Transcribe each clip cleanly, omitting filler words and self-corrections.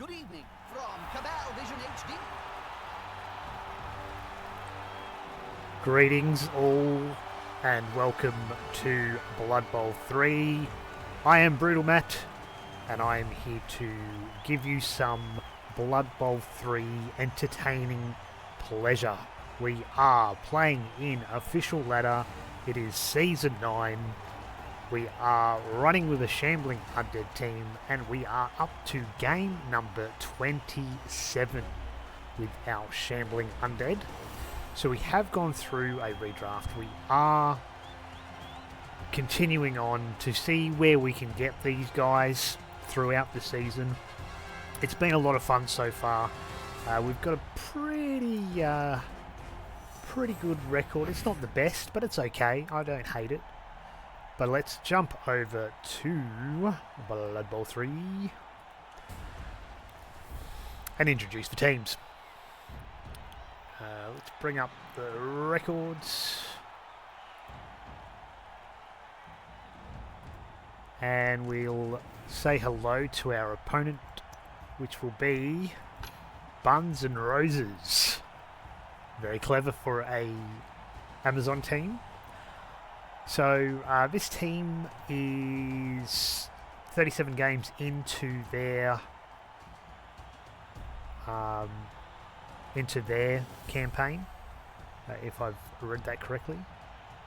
Good evening from Cabal Vision HD. Greetings all and welcome to Blood Bowl 3. I am Brutal Matt and I am here to give you some Blood Bowl 3 entertaining pleasure. We are playing in official ladder. It is season 9. We are running with a Shambling Undead team and we are up to game number 27 with our Shambling Undead. So we have gone through a redraft. We are continuing on to see where we can get these guys throughout the season. It's been a lot of fun so far. We've got a pretty good record. It's not the best, but it's okay. I don't hate it. But let's jump over to Blood Bowl 3 and introduce the teams. Let's bring up the records. And we'll say hello to our opponent, which will be Buns and Roses. Very clever for a Amazon team. So this team is 37 games into their campaign, if I've read that correctly,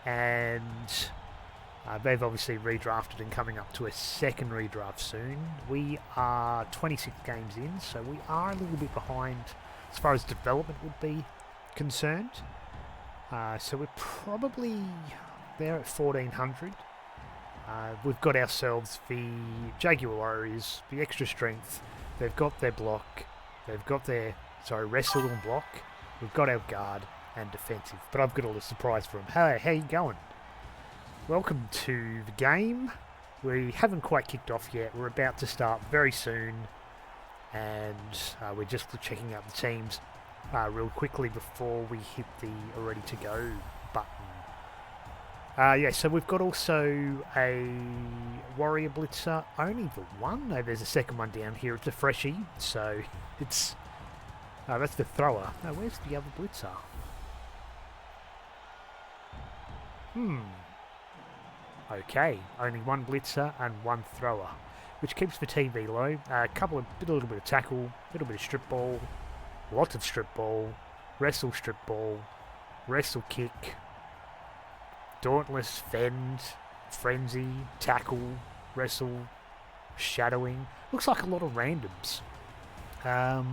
and they've obviously redrafted and coming up to a second redraft soon. We are 26 games in, so we are a little bit behind as far as development would be concerned. So we're probably there at 1400. We've got ourselves the Jaguar Warriors, the extra strength. They've got their block. They've got their wrestle and block. We've got our guard and defensive. But I've got a little surprise for them. Hey, how you going? Welcome to the game. We haven't quite kicked off yet. We're about to start very soon. And we're just checking out the teams real quickly before we hit the ready to go button. So we've got also a Warrior Blitzer. Only the one? No, there's a second one down here. It's a freshie. So it's... that's the thrower. No, where's the other Blitzer? Okay, only one Blitzer and one thrower, which keeps the TV low. A little bit of tackle, a little bit of strip ball, lots of strip ball, wrestle strip ball, wrestle kick, dauntless, fend, frenzy, tackle, wrestle, shadowing. Looks like a lot of randoms. Our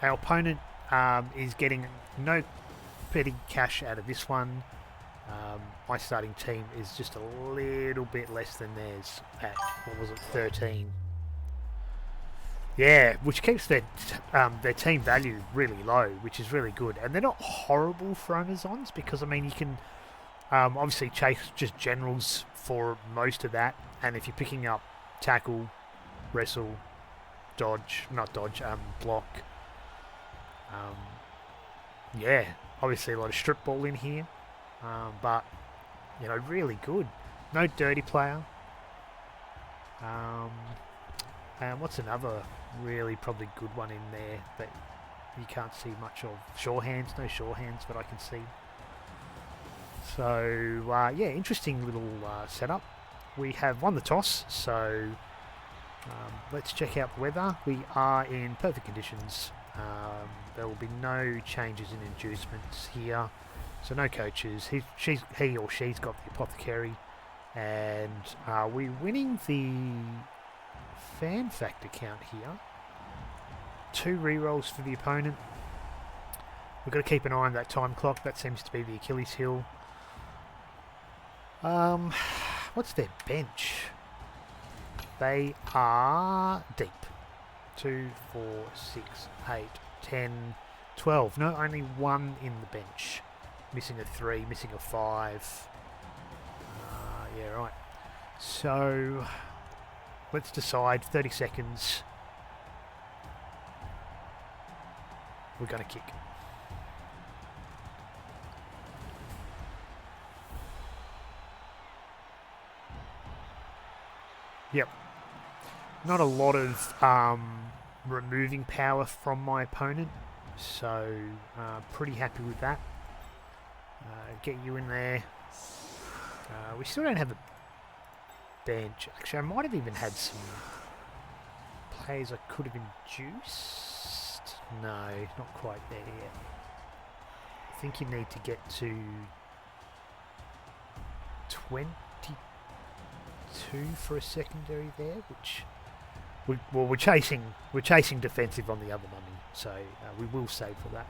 opponent is getting no petty cash out of this one. My starting team is just a little bit less than theirs at, 13. Yeah, which keeps their team value really low, which is really good. And they're not horrible for Amazons because, I mean, you can obviously chase just generals for most of that. And if you're picking up tackle, wrestle, block. Obviously a lot of strip ball in here, but really good. No dirty player. And what's another really probably good one in there that you can't see much of? Sure hands, no sure hands that I can see. So interesting little setup. We have won the toss, so let's check out the weather. We are in perfect conditions. There will be no changes in inducements here, so no coaches. He or she's got the apothecary, and we're winning the fan factor count here. 2 rerolls for the opponent. We've got to keep an eye on that time clock. That seems to be the Achilles heel. What's their bench? They are deep. 2, 4, 6, 8, 10, 12. No, only 1 in the bench. Missing a 3, missing a 5. Right. So, let's decide. 30 seconds. We're going to kick. Yep. not a lot of removing power from my opponent, so pretty happy with that. Get you in there. We still don't have a bench. Actually, I might have even had some players I could have induced. No, not quite there yet. I think you need to get to 22 for a secondary there, which we're chasing defensive on the other money, so we will save for that.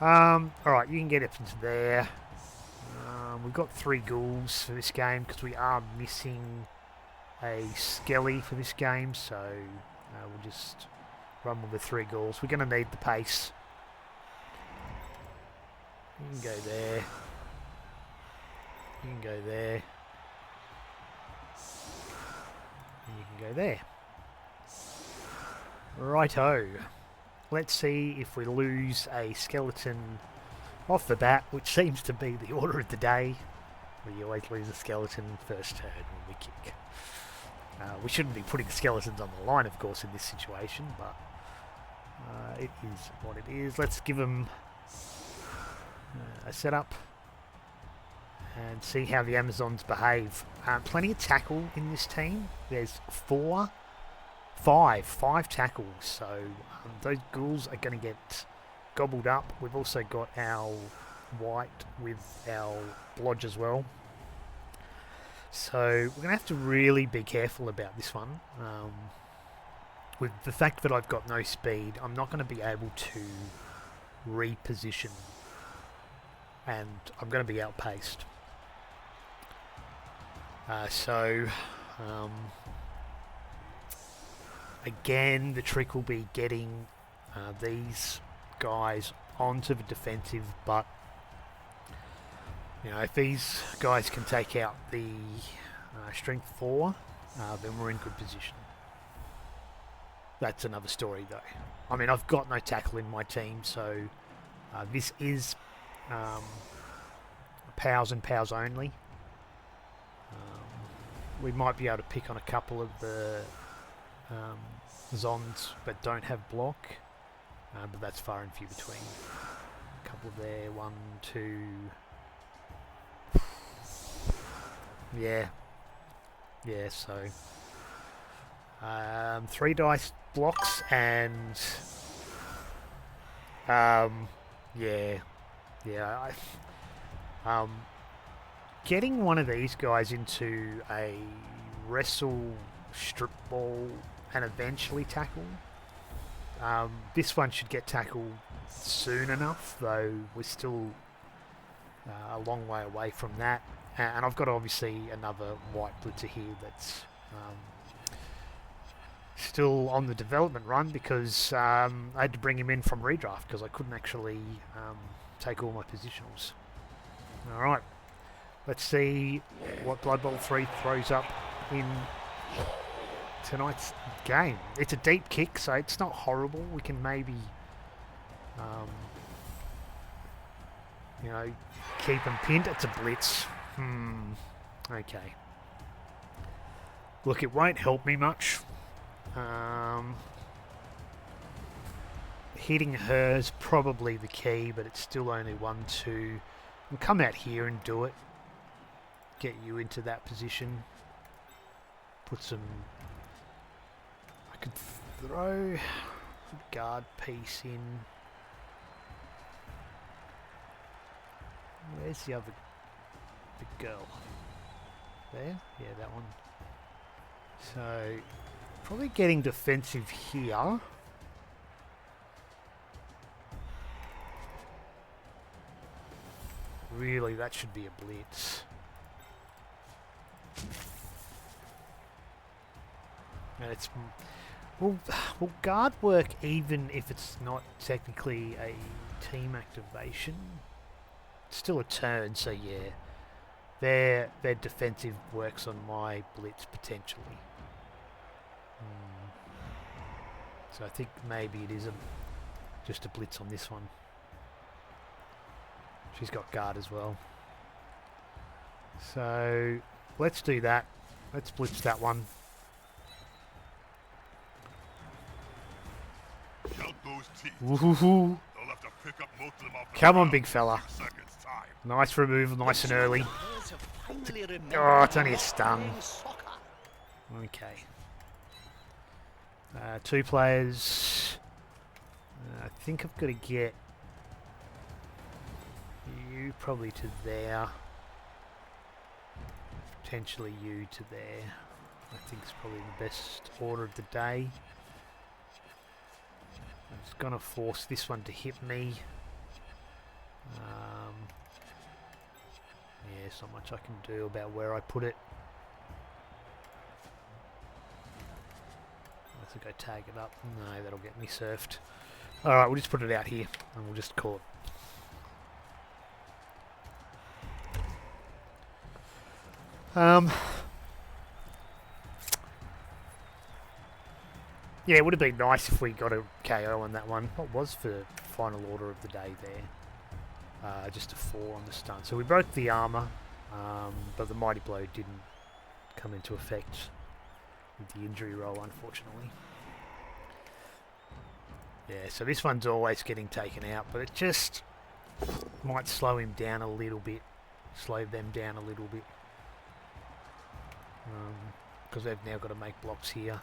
All right, you can get up into there. We've got 3 ghouls for this game because we are missing a skelly for this game, so we'll just run with the 3 ghouls. We're going to need the pace. You can go there. You can go there. And you can go there. Righto. Let's see if we lose a skeleton off the bat, which seems to be the order of the day. We always lose a skeleton first turn when we kick. We shouldn't be putting skeletons on the line, of course, in this situation, but it is what it is. Let's give them a setup and see how the Amazons behave. Plenty of tackle in this team. There's 5 tackles, so those ghouls are going to get gobbled up. We've also got our white with our blodge as well. So we're going to have to really be careful about this one. With the fact that I've got no speed, I'm not going to be able to reposition, and I'm going to be outpaced. Again, the trick will be getting these guys onto the defensive, but if these guys can take out the strength 4, then we're in good position. That's another story, though. I mean, I've got no tackle in my team, so this is POWs and POWs only. We might be able to pick on a couple of the Zons that don't have block, but that's far and few between. A couple there, 1, 2. Yeah, so 3 dice blocks and getting one of these guys into a wrestle, strip ball, and eventually tackle. This one should get tackled soon enough, though we're still a long way away from that. And I've got obviously another white blitzer here that's still on the development run because I had to bring him in from redraft because I couldn't actually take all my positionals. Alright, let's see what Blood Bowl 3 throws up in tonight's game. It's a deep kick, so it's not horrible. We can maybe keep them pinned. It's a blitz. Okay. Look, it won't help me much. Hitting her is probably the key, but it's still only 1, 2. We'll come out here and do it. Get you into that position. Put some... I could throw a guard piece in. Where's the other big girl? There? Yeah, that one. So, probably getting defensive here. Really, that should be a blitz. And it's... Will guard work even if it's not technically a team activation? It's still a turn, so yeah. Their defensive works on my blitz potentially. So I think maybe it is just a blitz on this one. She's got guard as well. So let's do that. Let's blitz that one. teeth. Woohoo. They'll have to pick up most of them off the Come on, ground big in a fella. few seconds' time. Nice removal, nice and early. Players have finally remembered Oh, it's only a about stun. playing soccer. Okay. 2 players. I think I've got to get you probably to there. Potentially you to there. I think it's probably the best order of the day. I'm just going to force this one to hit me. Yeah, there's not much I can do about where I put it. Let's go tag it up. No, that'll get me surfed. Alright, we'll just put it out here and we'll just call it. Yeah, it would have been nice if we got a KO on that one. What was the final order of the day there? Just a 4 on the stun. So we broke the armour, but the Mighty Blow didn't come into effect with the injury roll, unfortunately. Yeah, so this one's always getting taken out, but it just might slow him down a little bit. Slow them down a little bit. Because they've now got to make blocks here.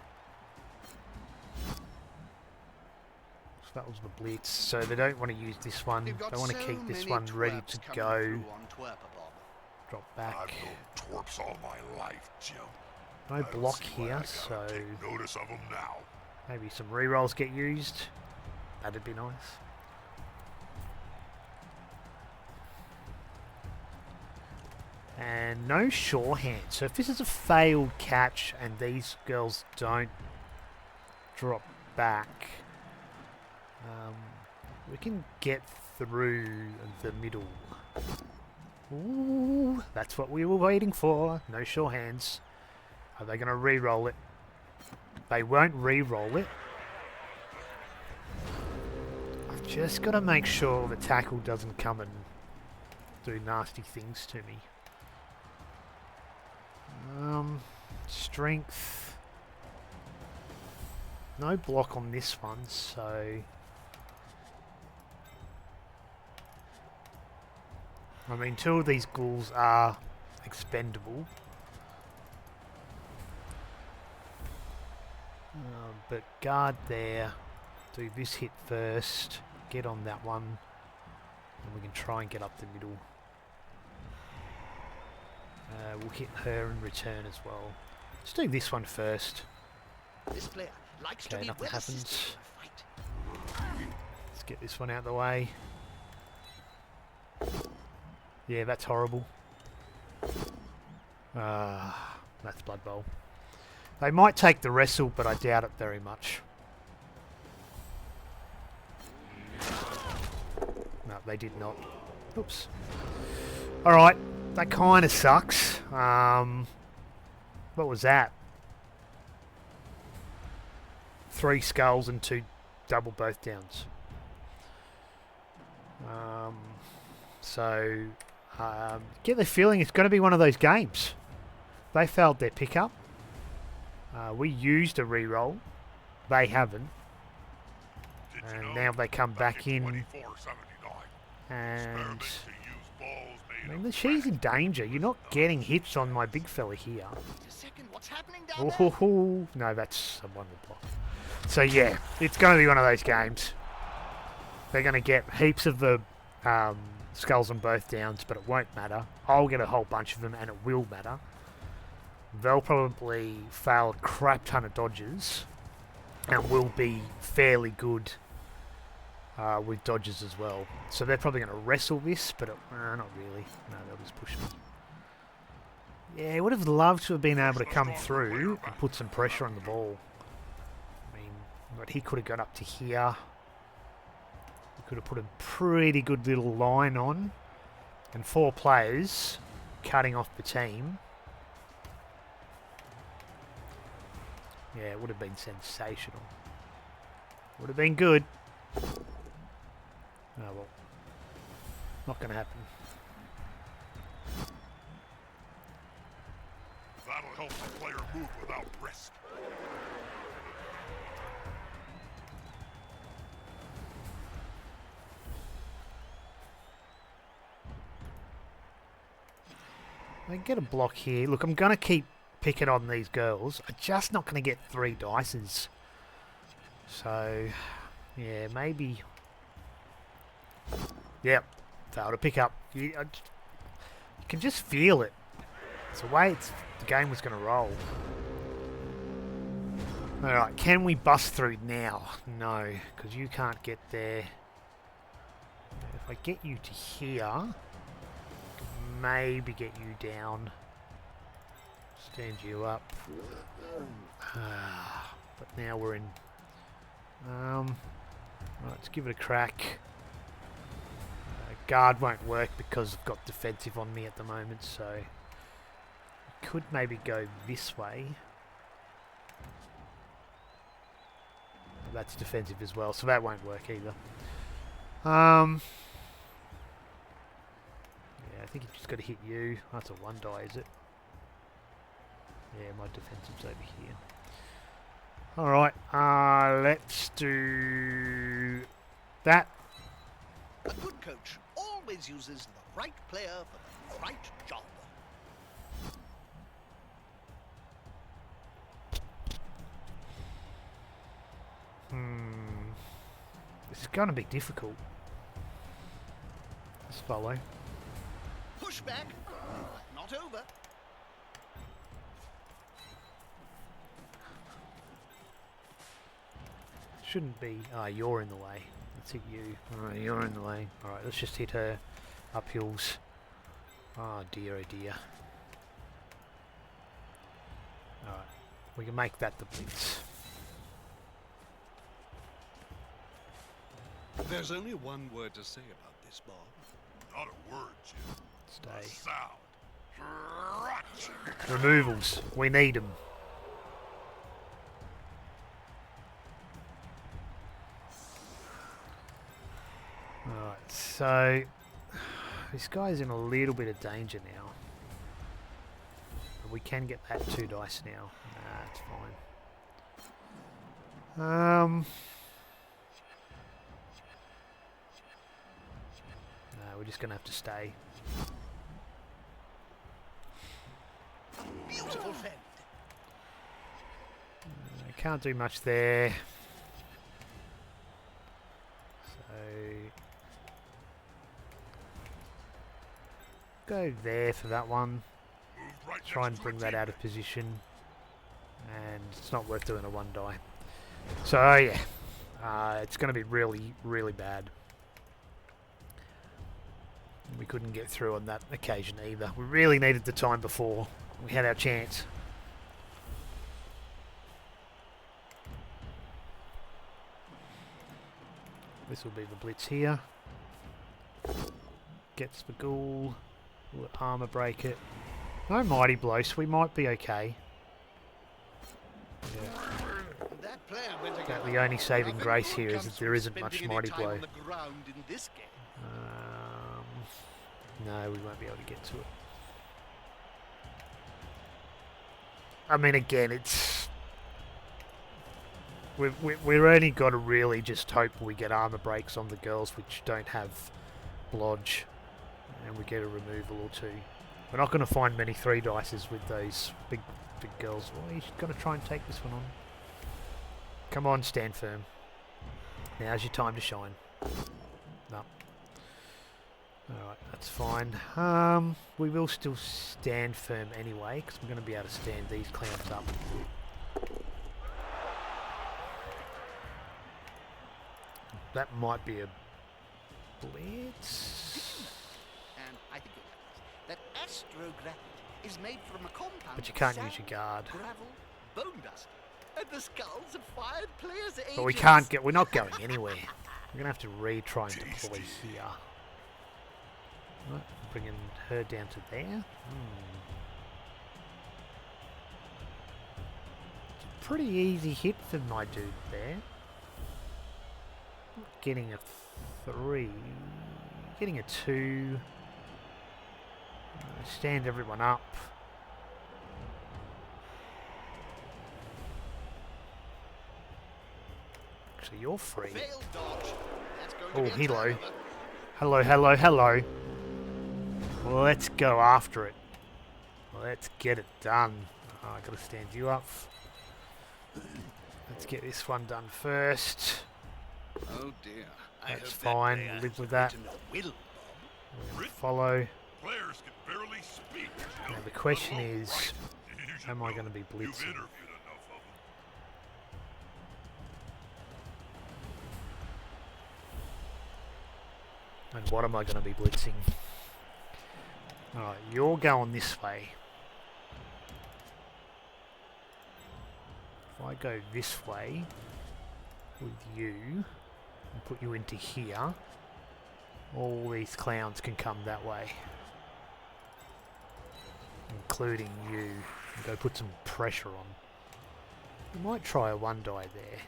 So that was the blitz. So they don't want to use this one. They want to keep this one ready to go. Drop back. I've known twerps all my life, Jim. No block here, so Take notice of them now. maybe some rerolls get used. That'd be nice. And no sure hand. So if this is a failed catch and these girls don't drop back, we can get through the middle. Ooh, that's what we were waiting for. No sure hands. Are they going to re-roll it? They won't re-roll it. I've just got to make sure the tackle doesn't come and do nasty things to me. Strength. No block on this one, so... I mean, 2 of these ghouls are expendable. But guard there. Do this hit first. Get on that one. And we can try and get up the middle. We'll hit her in return as well. Let's do this one first. This player likes to Okay, be nothing well happens. assisted in a fight. Let's get this one out of the way. Yeah, that's horrible. That's Blood Bowl. They might take the wrestle, but I doubt it very much. No, they did not. Oops. Alright, that kind of sucks. What was that? 3 skulls and 2 double both downs. Get the feeling it's going to be one of those games. They failed their pickup. We used a reroll. They haven't. And now they come back in. And I mean, she's in danger. You're not getting hits on my big fella here. What's happening down there? Oh, no, that's a wonderful block. So yeah, it's going to be one of those games. They're going to get heaps of the skulls on both downs, but it won't matter. I'll get a whole bunch of them, and it will matter. They'll probably fail a crap ton of dodges, and will be fairly good with dodges as well. So they're probably going to wrestle this, but not really. No, they'll just push me. Yeah, I would have loved to have been able to come through and put some pressure on the ball. I mean, but he could have got up to here. He could have put a pretty good little line on. And 4 players cutting off the team. Yeah, it would have been sensational. Would have been good. Oh well. Not going to happen. That'll help the player move without risk. I get a block here. Look, I'm going to keep picking on these girls. I'm just not going to get 3 dices. So, yeah, maybe... Yep, failed to pick up. You can just feel it. It's the way the game was going to roll. Alright, can we bust through now? No, because you can't get there. If I get you to here, maybe get you down. Stand you up. But now we're in... right, let's give it a crack. Guard won't work because I've got defensive on me at the moment, so... Could maybe go this way. That's defensive as well, so that won't work either. Yeah, I think you just got to hit you. That's a 1 die, is it? Yeah, my defensive's over here. Alright, let's do that. A good coach always uses the right player for the right job. This is going to be difficult. Let's follow. Push back, not over. Shouldn't be. Ah, you're in the way. Let's hit you. Alright, you're in the way. Alright, let's just hit her up hills. Oh dear, oh dear. Alright, we can make that the blitz. There's only one word to say about this, Bob. Not a word, Jim. Stay. Sound. Crunch. Removals. We need them. Alright, so this guy's in a little bit of danger now. But we can get that 2 dice now. Nah, it's fine. No, we're just gonna have to stay. Beautiful fend. I can't do much there. So go there for that one. Move right Try and next to bring a that team. out of position. And it's not worth doing a 1 die. So yeah, it's going to be really, really bad. We couldn't get through on that occasion either. We really needed the time before we had our chance. This will be the blitz here. Gets the ghoul. We'll armor break it. No mighty blow, so we might be okay. Yeah. That player went About again. the only saving Nothing grace good here is comes that from there isn't much spending any mighty time blow. on the ground in this game. No, we won't be able to get to it. I mean, again, it's... We've only got to really just hope we get armor breaks on the girls which don't have blodge, and we get a removal or 2. We're not going to find many 3 dices with those big girls. Well, he's going to try and take this one on. Come on, stand firm. Now's your time to shine. No. Alright, that's fine. We will still stand firm anyway, because I'm going to be able to stand these clowns up. That might be a blitz. And I think it is that astrogranite is made from a compound But you of can't sand, use your guard. gravel, bone dust, and the skulls of fired players' agents. But we can't get... We're not going anywhere. We're going to have to retry and deploy here. Right, bringing her down to there. It's a pretty easy hit for my dude there. Getting a 3. Getting a 2. Stand everyone up. Actually, you're free. Failed dodge. That's going Oh, to be a hello. turnover. Hello, hello, hello. Well, let's go after it. Let's get it done. Oh, I gotta stand you up. Let's get this one done first. Oh dear. I That's hope fine. That player Live with has that. written a will, Bob. We're gonna follow. Players can barely speak. Now the question let alone is, write. You should am I know. going to be You've blitzing? interviewed enough of them. And what am I going to be blitzing? Alright, you're going this way. If I go this way with you and put you into here, all these clowns can come that way. Including you. And go put some pressure on. We might try a one die there.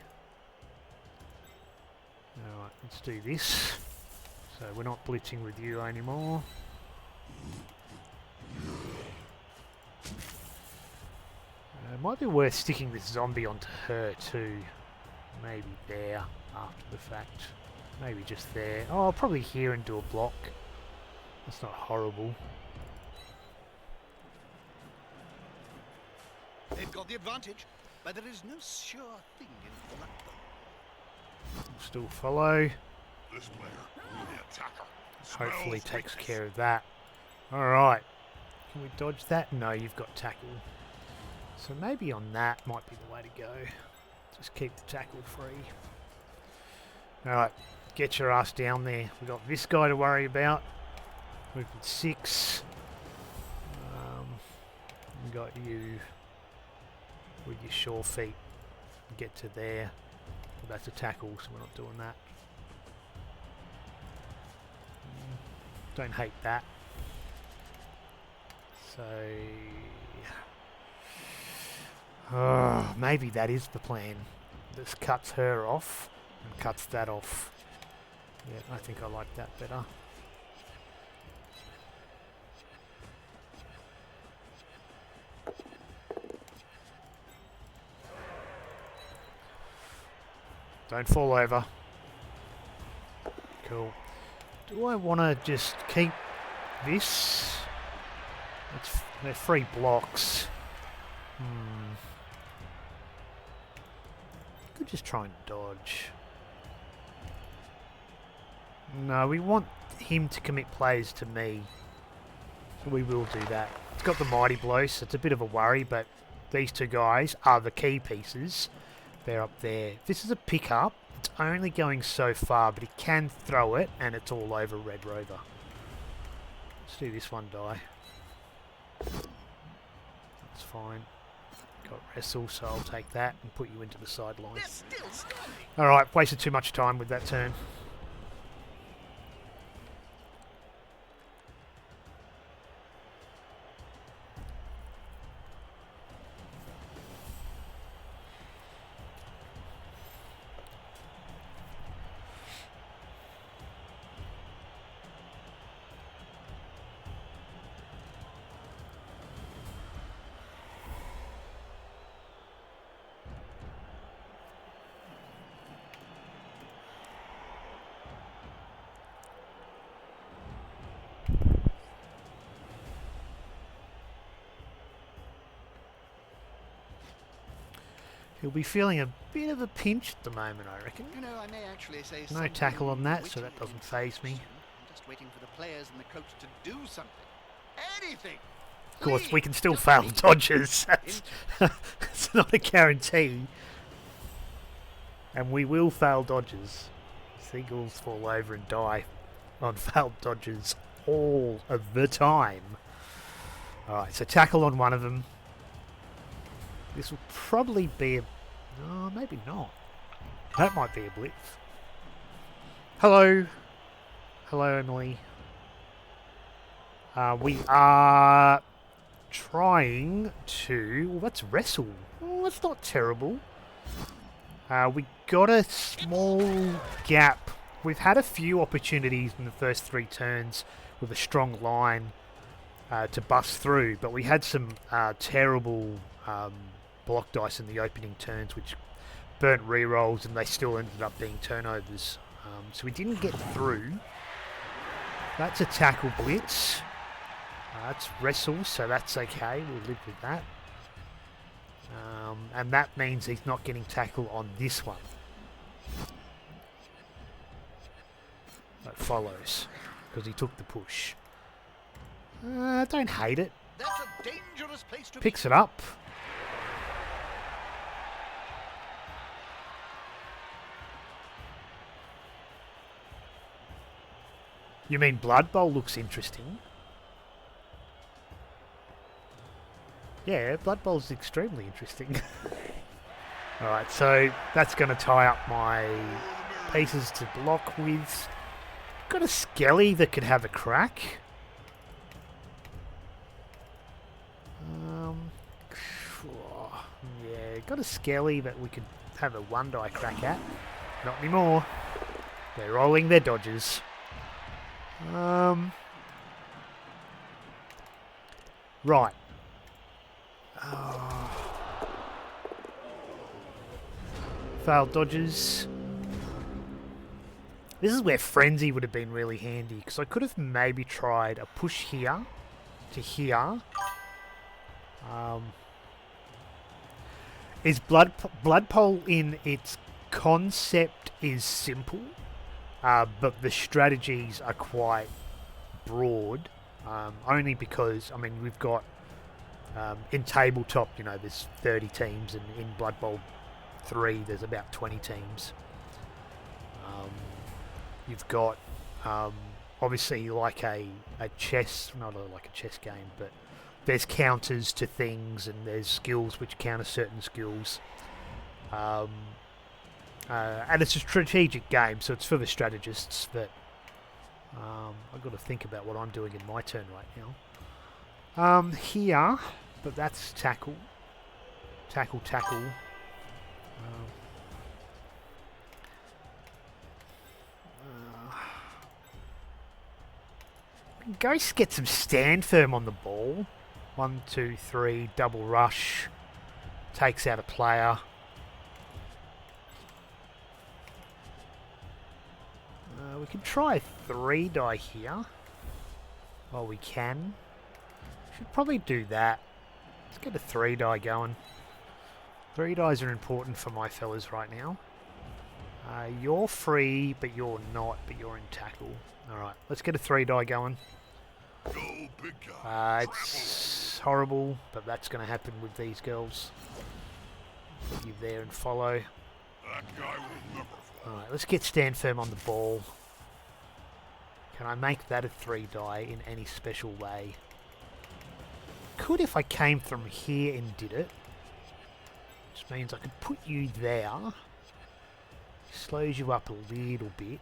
Alright, let's do this. So we're not blitzing with you anymore. It might be worth sticking this zombie onto her too. Maybe there after the fact. Maybe just there. Oh, I'll probably here and do a block. That's not horrible. They've got the advantage, but there is no sure thing in Blackburn. We'll still follow. This player, the attacker, Hopefully smells takes weakness. care of that. Alright. Can we dodge that? No, you've got tackle. So maybe on that might be the way to go. Just keep the tackle free. Alright, get your ass down there. We've got this guy to worry about. Movement 6. We got you with your sure feet. Get to there. Well, that's a tackle, so we're not doing that. Don't hate that. So... maybe that is the plan. This cuts her off and cuts that off. Yeah, I think I like that better. Don't fall over. Cool. Do I want to just keep this? They're free blocks. Could just try and dodge. No, we want him to commit plays to me. So we will do that. It's got the mighty blow, so it's a bit of a worry, but these two guys are the key pieces. They're up there. This is a pickup. It's only going so far, but he can throw it, and it's all over Red Rover. Let's do this one die. That's fine. Got wrestle, so I'll take that and put you into the sideline. They're still standing. Alright, wasted too much time with that turn. He'll be feeling a bit of a pinch at the moment, I reckon. You know, I may actually say No something tackle on that, so witty that doesn't in faze me. substance. I'm just waiting for the players and the coach to do something. Anything. Of course, we Please, can still just fail anything. dodges. It's not a guarantee. And we will fail dodges. Seagulls fall over and die on failed dodges all of the time. Alright, so tackle on one of them. This will probably be a... Oh, maybe not. That might be a blitz. Hello. Hello, Emily. We are trying to... Well, let's wrestle. Oh, that's not terrible. We got a small gap. We've had a few opportunities in the first 3 turns with a strong line to bust through, but we had some terrible block dice in the opening turns, which burnt rerolls, and they still ended up being turnovers. So we didn't get through. That's a tackle blitz. It's wrestle, so that's okay. We'll live with that. And that means he's not getting tackle on this one. That follows, because he took the push. I don't hate it. That's a dangerous place to Picks it up. You mean Blood Bowl looks interesting? Yeah, Blood Bowl's extremely interesting. Alright, so that's going to tie up my pieces to block with. Got a Skelly that could have a crack. Yeah, got a Skelly that we could have a one-die crack at. Not anymore. They're rolling their dodges. Right. Failed dodges. This is where Frenzy would have been really handy, because I could have maybe tried a push here to here. Is Blood Bowl in its concept is simple, but the strategies are quite broad. Only because, I mean, we've got in tabletop, you know, there's 30 teams, and in Blood Bowl 3 there's about 20 teams. You've got obviously like a chess, not like a chess game, but there's counters to things, and there's skills which counter certain skills. And it's a strategic game, so it's for the strategists. But I've got to think about what I'm doing in my turn right now. Here, but that's tackle. Tackle. Ghost gets some stand firm on the ball. 1, 2, 3, double rush. Takes out a player. We can try a 3-die here. Well, we can. Should probably do that. Let's get a 3-die going. 3-dies are important for my fellas right now. You're free, but you're not, but you're in tackle. Alright, let's get a 3-die going. Go, big guy. It's horrible, but that's going to happen with these girls. Put you there and follow. That guy will never fall. Alright, let's get stand firm on the ball. Can I make that a 3-die in any special way? Could if I came from here and did it. Which means I could put you there. Slows you up a little bit.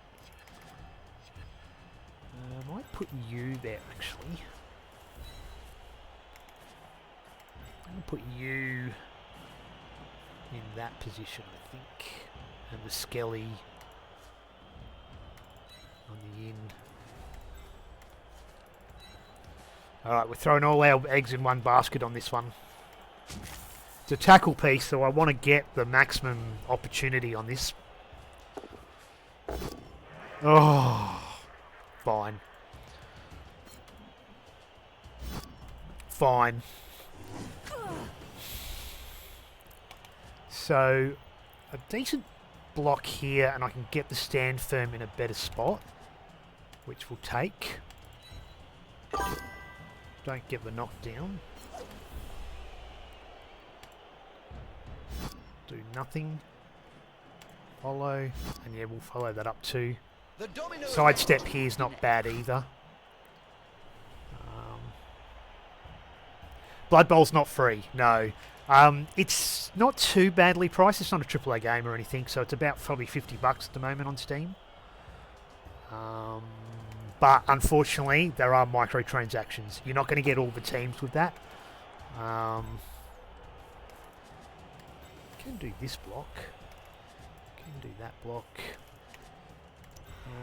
I might put you there actually. I'm going to put you in that position, I think. And the Skelly on the in. Alright, we're throwing all our eggs in one basket on this one. It's a tackle piece, so I want to get the maximum opportunity on this. Oh, fine. Fine. So, a decent block here, and I can get the stand firm in a better spot, which will take. Don't get the knockdown. Do nothing. Follow, and yeah, we'll follow that up too. Sidestep here is not bad either. Blood Bowl's not free, no. It's not too badly priced. It's not a AAA game or anything, so it's about probably $50 at the moment on Steam. But unfortunately, there are microtransactions. You're not going to get all the teams with that. Can do this block. Can do that block.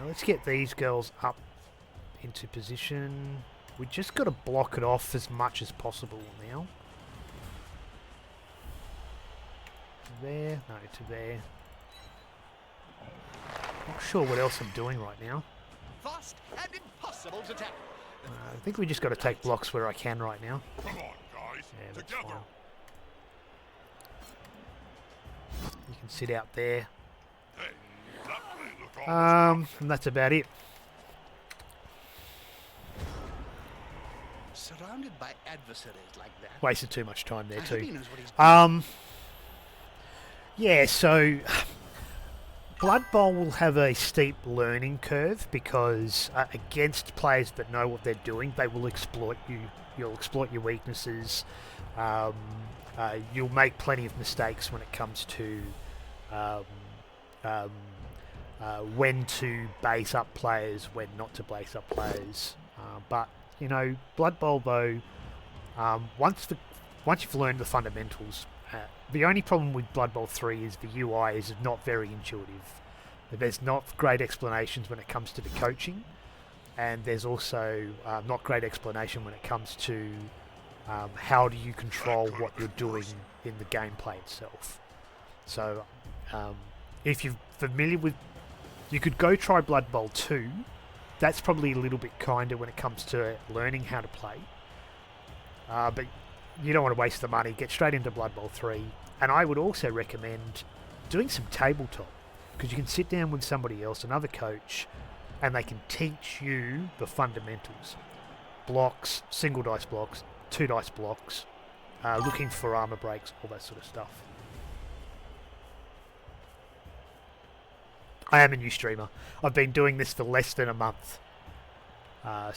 Let's get these girls up into position. We just got to block it off as much as possible now. There, no, to there. Not sure what else I'm doing right now. Fast and impossible to tackle. I think we just got to take blocks where I can right now. Come on, guys. Yeah, that's Together. fine. You can sit out there. Hey, that play looked almost And that's about it. Surrounded by adversaries like that, Wasted too much time there I hope he too. knows what he's doing. Yeah, so Blood Bowl will have a steep learning curve because against players that know what they're doing, they will exploit you. You'll exploit your weaknesses. You'll make plenty of mistakes when it comes to when to base up players, when not to base up players. But you know, Blood Bowl though, once you've learned the fundamentals, the only problem with Blood Bowl 3 is the UI is not very intuitive. There's not great explanations when it comes to the coaching, and there's also not great explanation when it comes to how do you control what you're doing in the gameplay itself. So if you're familiar with, you could go try Blood Bowl 2. That's probably a little bit kinder when it comes to learning how to play. But you don't want to waste the money. Get straight into Blood Bowl 3. And I would also recommend doing some tabletop, because you can sit down with somebody else, another coach, and they can teach you the fundamentals. Blocks, single dice blocks, 2 dice blocks, looking for armor breaks, all that sort of stuff. I am a new streamer. I've been doing this for less than a month. I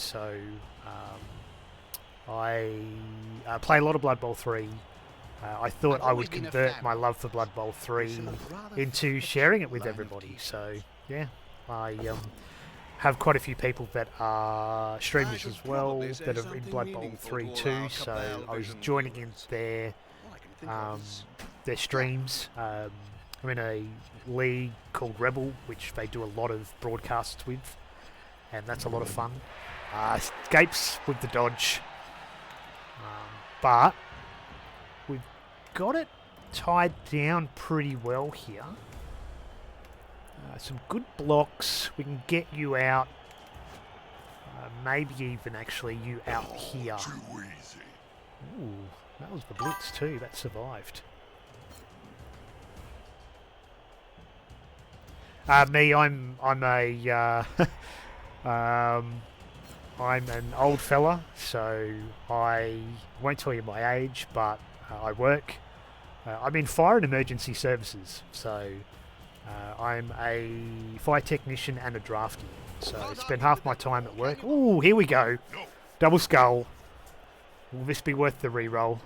play a lot of Blood Bowl 3. I thought I would convert my love for Blood Bowl 3 into sharing it with everybody. So, yeah, I have quite a few people that are streamers as well that are in Blood Bowl 3 too. So I was joining in their streams. I'm in a league called Rebel, which they do a lot of broadcasts with, and that's a lot of fun. Escapes with the dodge, but we've got it tied down pretty well here. Some good blocks. We can get you out. Maybe even actually you out here. too easy. Ooh, that was the blitz too. That survived. Me, I'm a I'm an old fella, so I won't tell you my age, but I work. I'm in fire and emergency services, so I'm a fire technician and a drafty. So I spend half my time at work. Ooh, here we go. Double skull. Will this be worth the reroll?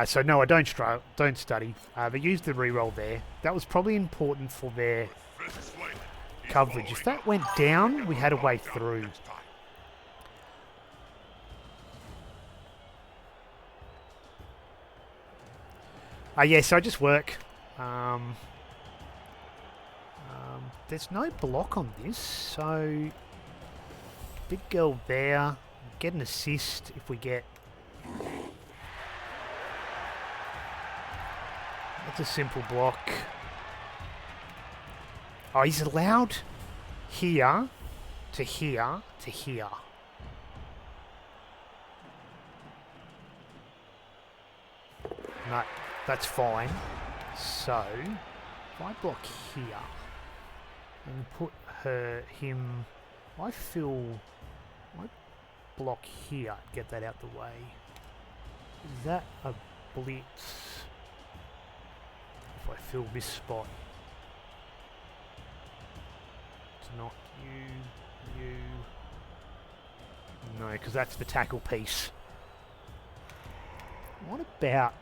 So no, I don't study. They used the reroll there. That was probably important for their coverage. If that went down, we had a way through. Yeah, so I just work. There's no block on this, so big girl there. Get an assist if we get. That's a simple block. Oh, he's allowed here to here to here. No, that's fine. So, if I block here and put him, I block here, get that out the way. Is that a blitz? If I fill this spot, to knock you. No, because that's the tackle piece. What about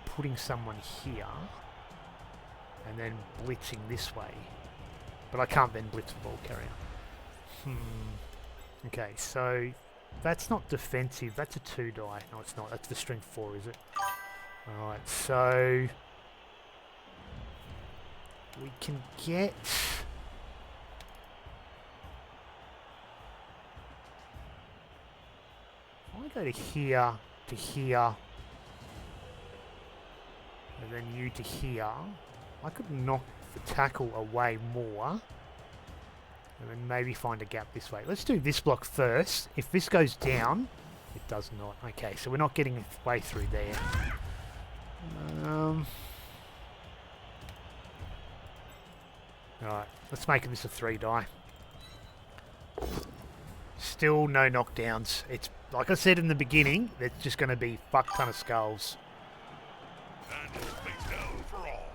putting someone here and then blitzing this way? But I can't then blitz the ball carrier. Okay, so that's not defensive. That's a 2 die. No, it's not. That's the strength 4, is it? Alright, so we can get. I go to here, and then you to here. I could knock the tackle away more And then maybe find a gap this way. Let's do this block first. If this goes down, it does not. Okay, so we're not getting way through there. Alright, let's make this a 3 die. Still no knockdowns. It's like I said in the beginning, it's just going to be fuck ton of skulls. And face down for all.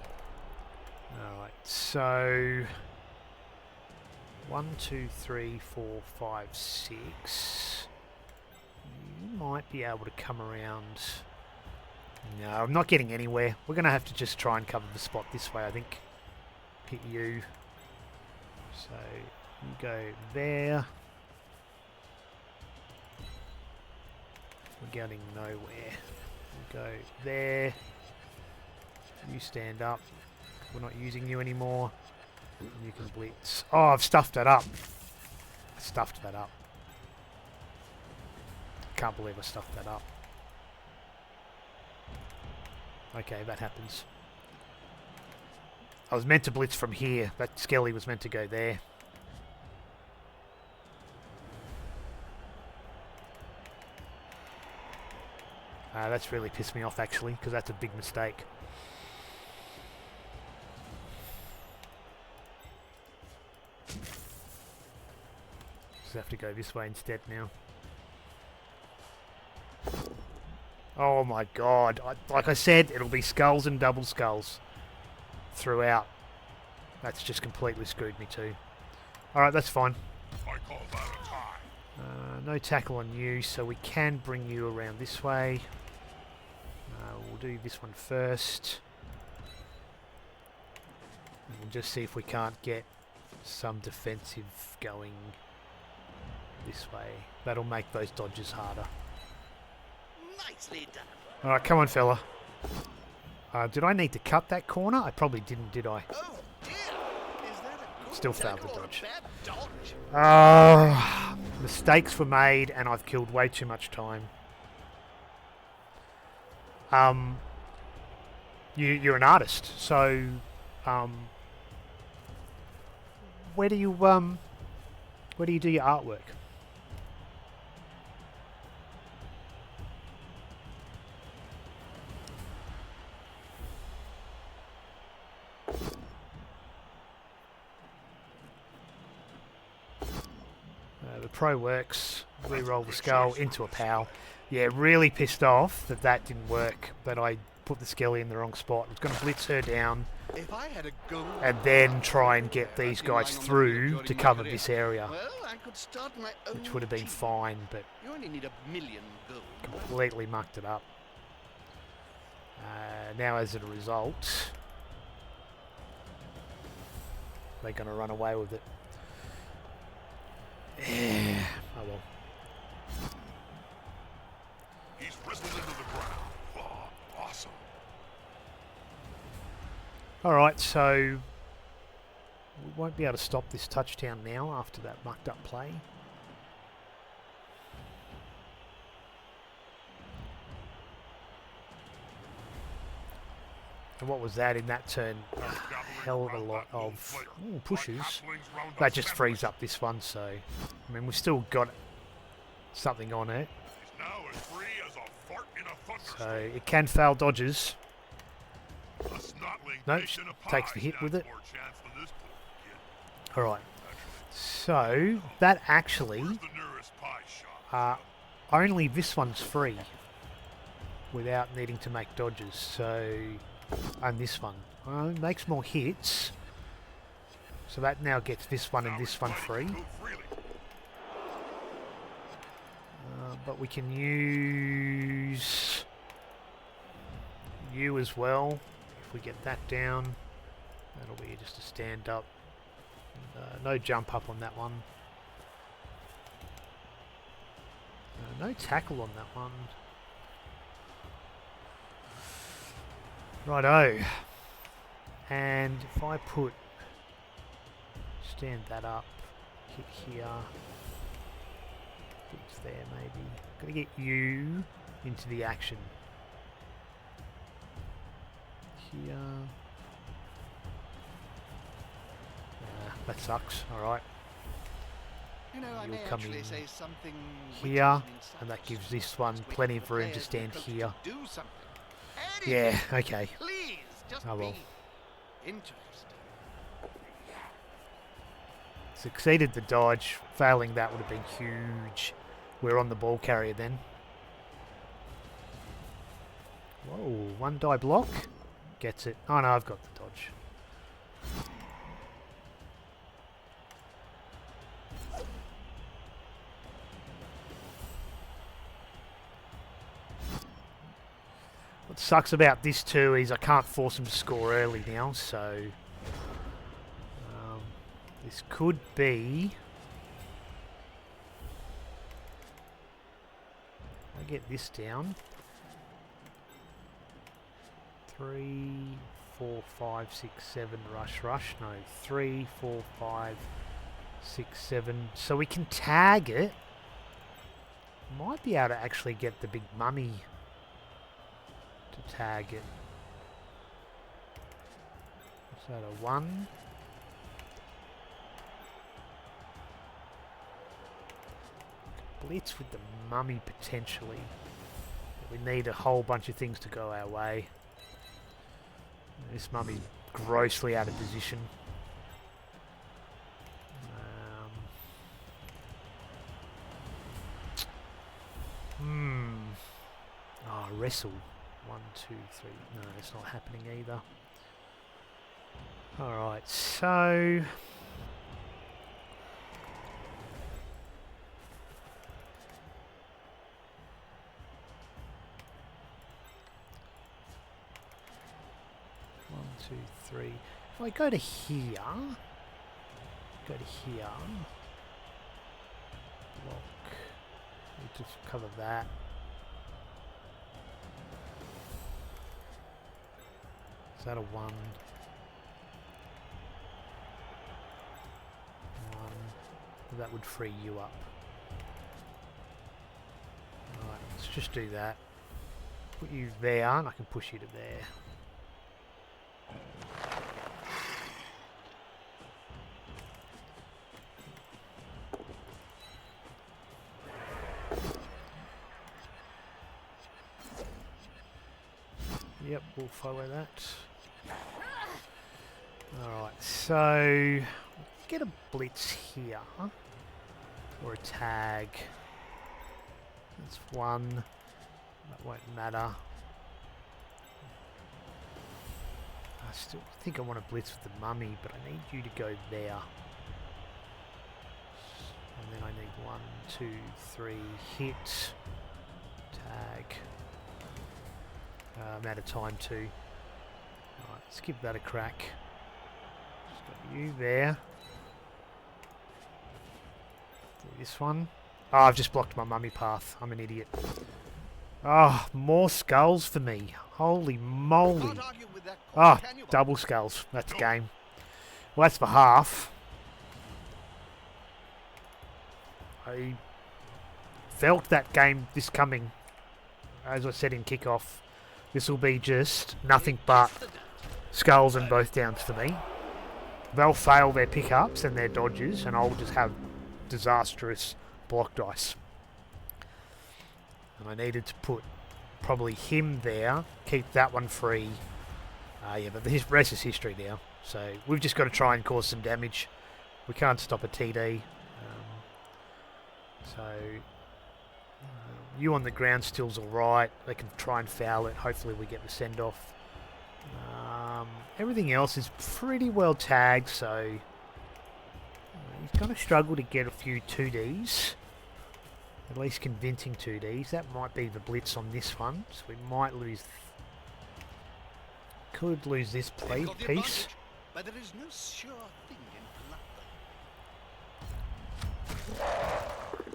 Alright, so 1, 2, 3, 4, 5, 6. You might be able to come around. No, I'm not getting anywhere. We're going to have to just try and cover the spot this way, I think. Hit you. So you go there. We're getting nowhere. You go there. You stand up. We're not using you anymore. You can blitz. Oh, I've stuffed that up. I stuffed that up. Can't believe I stuffed that up. Okay, that happens. I was meant to blitz from here. That skelly was meant to go there. That's really pissed me off actually, because that's a big mistake. Just have to go this way instead now. Oh my god. Like I said, it'll be skulls and double skulls throughout. That's just completely screwed me too. Alright, that's fine. I call that a tie. No tackle on you, so we can bring you around this way. We'll do this one first. We'll just see if we can't get some defensive going this way. That'll make those dodges harder. Nicely done. Alright, come on, fella. Did I need to cut that corner? I probably didn't, did I? Oh dear. Is that a good Still failed tackle the or a dodge. bad dodge? Mistakes were made and I've killed way too much time. You're an artist, so where do you do your artwork? The pro works. Re-roll the skull into a pal. Yeah, really pissed off that that didn't work. That I put the skelly in the wrong spot. I was going to blitz her down If I had a go, and then try and get these guys through to cover this area, well, I could start my own which would have been team. fine, but You only need 1,000,000 gold. completely mucked it up. Now, as a result, they're going to run away with it. Yeah. Oh well. He's wrestled into the ground. Oh, awesome. Alright, so we won't be able to stop this touchdown now after that mucked up play. And what was that in that turn? A hell of a lot of pushes. That just frees up this one, so I mean we've still got something on it. He's now as free as a fart in a So thunderstorm. it can fail dodges. A snotling No, dish in a pie. takes the hit with it. More chance than this poor kid. Alright. So that actually Where's the nearest pie shop? only this one's free without needing to make dodges. So and this one makes more hits. So that now gets this one and this one free. Move freely. But we can use you as well. If we get that down, that'll be just a stand up. No jump up on that one. No tackle on that one. Righto. And if I put stand that up, hit here. It's there maybe. Gotta get you into the action. Here. That sucks. Alright. You know, I You'll may come actually in say something here, witty and that incised, gives this one persuading plenty the of room to players stand coach here. Do something. Yeah, Anything. okay. Please, just Oh well. be interesting. Succeeded the dodge. Failing that would have been huge. We're on the ball carrier then. Whoa, one die block. Gets it. Oh no, I've got the dodge. What sucks about this too is I can't force him to score early now, so this could be. I get this down. 3, 4, 5, 6, 7, rush. No, 3, 4, 5, 6, 7. So we can tag it. Might be able to actually get the big mummy to tag it. Is that a 1? Blitz with the mummy potentially. We need a whole bunch of things to go our way. This mummy's grossly out of position. Oh, wrestle. 1, 2, 3. No, it's not happening either. Alright, so... One, two, three. If I go to here, block, we just cover that. Is that a 1? 1. That would free you up. Alright, let's just do that. Put you there, and I can push you to there. Yep, we'll follow that. Alright, so get a blitz here. Or a tag. That's 1. That won't matter. I still think I want to blitz with the mummy, but I need you to go there. And then I need 1, 2, 3, hit, tag. I'm out of time too. Alright, let's give that a crack. Just got you there. Do this one. Oh, I've just blocked my mummy path. I'm an idiot. Oh, more skulls for me. Holy moly. Can't argue with that call, Oh, can you, Bob? double skulls. That's game. Well, that's for half. I felt that game this coming. As I said in kickoff, this will be just nothing but skulls and both downs for me. They'll fail their pickups and their dodges, and I'll just have disastrous block dice. And I needed to put probably him there, keep that one free. Yeah, but the rest is history now. So we've just got to try and cause some damage. We can't stop a TD. You on the ground still's alright. They can try and foul it. Hopefully we get the send-off. Everything else is pretty well tagged, so he's going to struggle to get a few 2Ds. At least convincing 2Ds. That might be the blitz on this one, so we might lose... Could lose this They've got the piece. advantage, but there is no sure thing in pluck.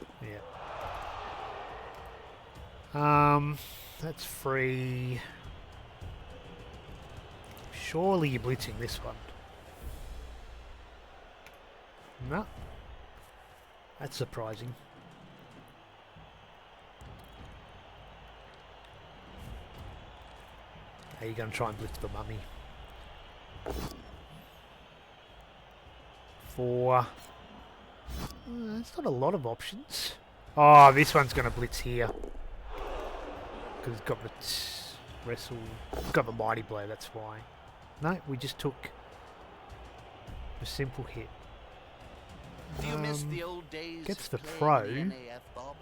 Yeah. That's free. Surely you're blitzing this one. No. That's surprising. Are you going to try and blitz the mummy? 4. It's not a lot of options. Oh, this one's going to blitz here. Because it's got the wrestle. It's got the mighty blow, that's why. No, we just took a simple hit. Do you miss the old days gets of the playing pro. in the NAF, Bob?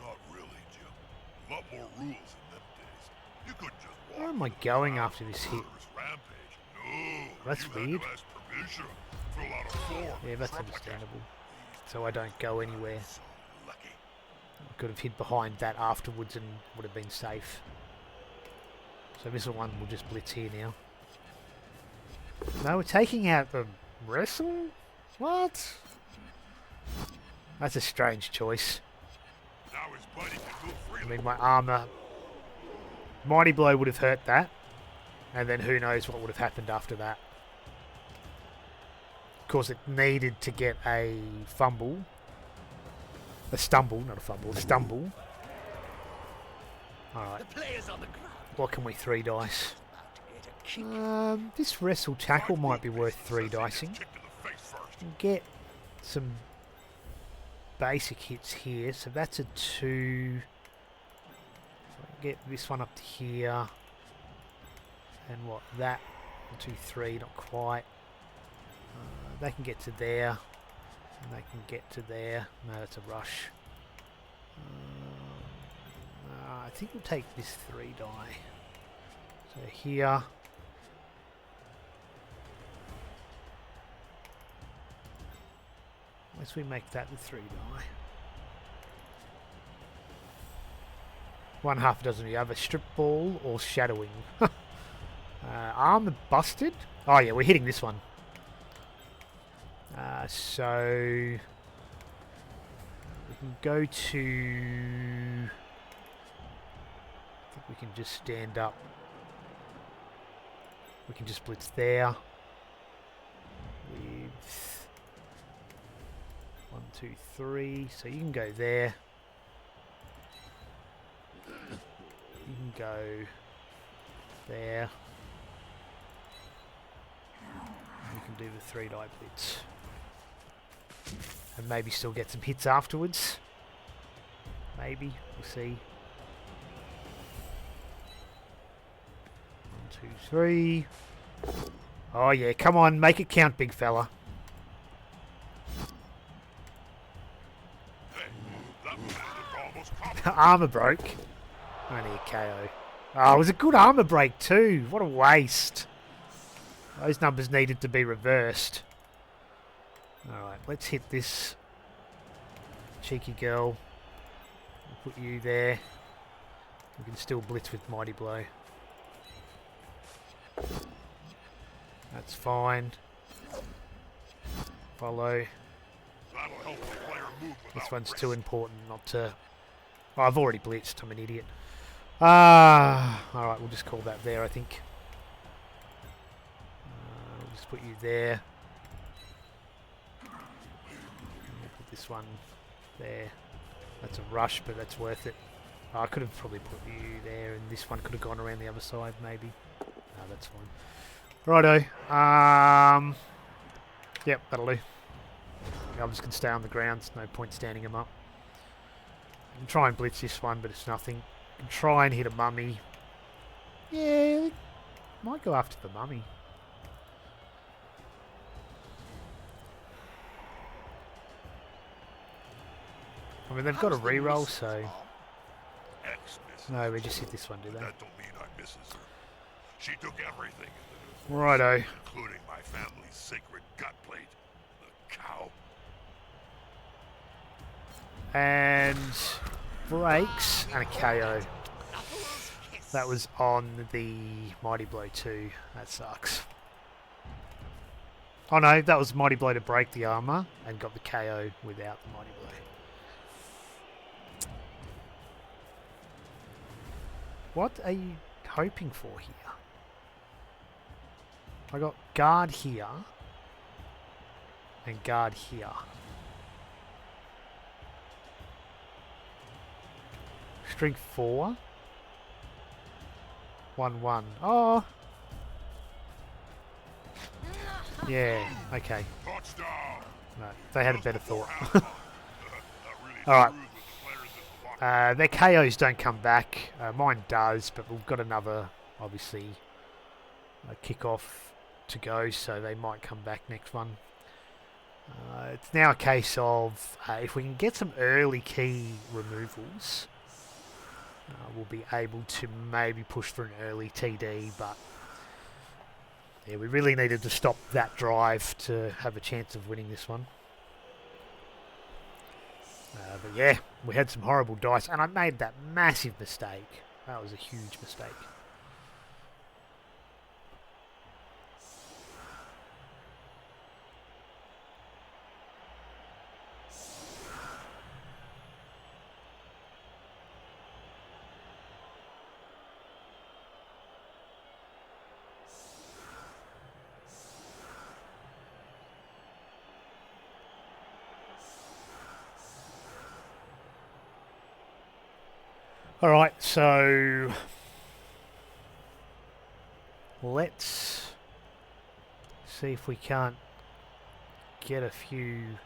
Not really, Jim. A lot more rules in them days. You couldn't just walk Where am I into the going ground after this and hit? murderous rampage. No, That's you weird. Had to ask permission, fill out a form, Yeah, that's crap like that. understandable. So I don't go anywhere. So lucky. I could have hid behind that afterwards and would have been safe. So this one will just blitz here now. No, we're taking out the wrestle? What? That's a strange choice. Now his buddy can move I freely. mean, my armor... Mighty Blow would have hurt that. And then who knows what would have happened after that. Of course, it needed to get a fumble. A stumble, not a fumble, a stumble. Alright, The players on the ground what can we 3 dice? about to get a kick. This wrestle tackle might be worth 3 Says he gets dicing. kicked in the face first. Can get some basic hits here, so that's a 2. So I can get this one up to here. And what, that? 1, 2, 3, not quite. They can get to there. And they can get to there. No, that's a rush. I think we'll take this 3 die. So here. Unless we make that the 3 die. 1/2 dozen the other. Strip ball or shadowing. Armor busted. Oh yeah, we're hitting this one. So we can go to... I think we can just stand up. We can just blitz there. With 1, 2, 3. So you can go there. You can go there. You can do the 3 die blitz. And maybe still get some hits afterwards. Maybe. We'll see. 1, 2, 3. Oh yeah, come on, make it count, big fella. Hey, that was almost caught. Armor broke. Only a KO. Oh, it was a good armor break too. What a waste. Those numbers needed to be reversed. Alright, let's hit this cheeky girl. We'll put you there. We can still blitz with Mighty Blow. That's fine. Follow. That'll help the player move This without one's risk. too important not to... Oh, I've already blitzed. I'm an idiot. Alright, we'll just call that there, I think. We'll just put you there. We'll put this one there. That's a rush, but that's worth it. Oh, I could have probably put you there, and this one could have gone around the other side, maybe. No, that's fine. Righto. Yep, that'll do. I'm just going to stay on the ground. There's no point standing him up. I can try and blitz this one, but it's nothing. I can try and hit a mummy. Yeah, might go after the mummy. I mean, they've got a How's the reroll, missus, so... Bob? Ex misses. No, we just hit this one, do they? That don't mean I misses her. She took everything in the divorce, Righto. including my family's sacred gut plate, the cow. And breaks and a KO. Knuckles kiss. That was on the Mighty Blow 2. That sucks. Oh no, that was Mighty Blow to break the armor and got the KO without the Mighty Blow. What are you hoping for here? I got guard here and guard here. Strength 4. 1, 1. Oh! Yeah, okay. Touchdown. No, they had a better thought. That really All right. screws with the players at the bottom. Their KOs don't come back. Mine does, but we've got another, obviously, kick-off to go, so they might come back next one. It's now a case of if we can get some early key removals, we'll be able to maybe push for an early TD, but yeah, we really needed to stop that drive to have a chance of winning this one. But yeah, we had some horrible dice, and I made that massive mistake. That was a huge mistake. Alright, so let's see if we can't get a few.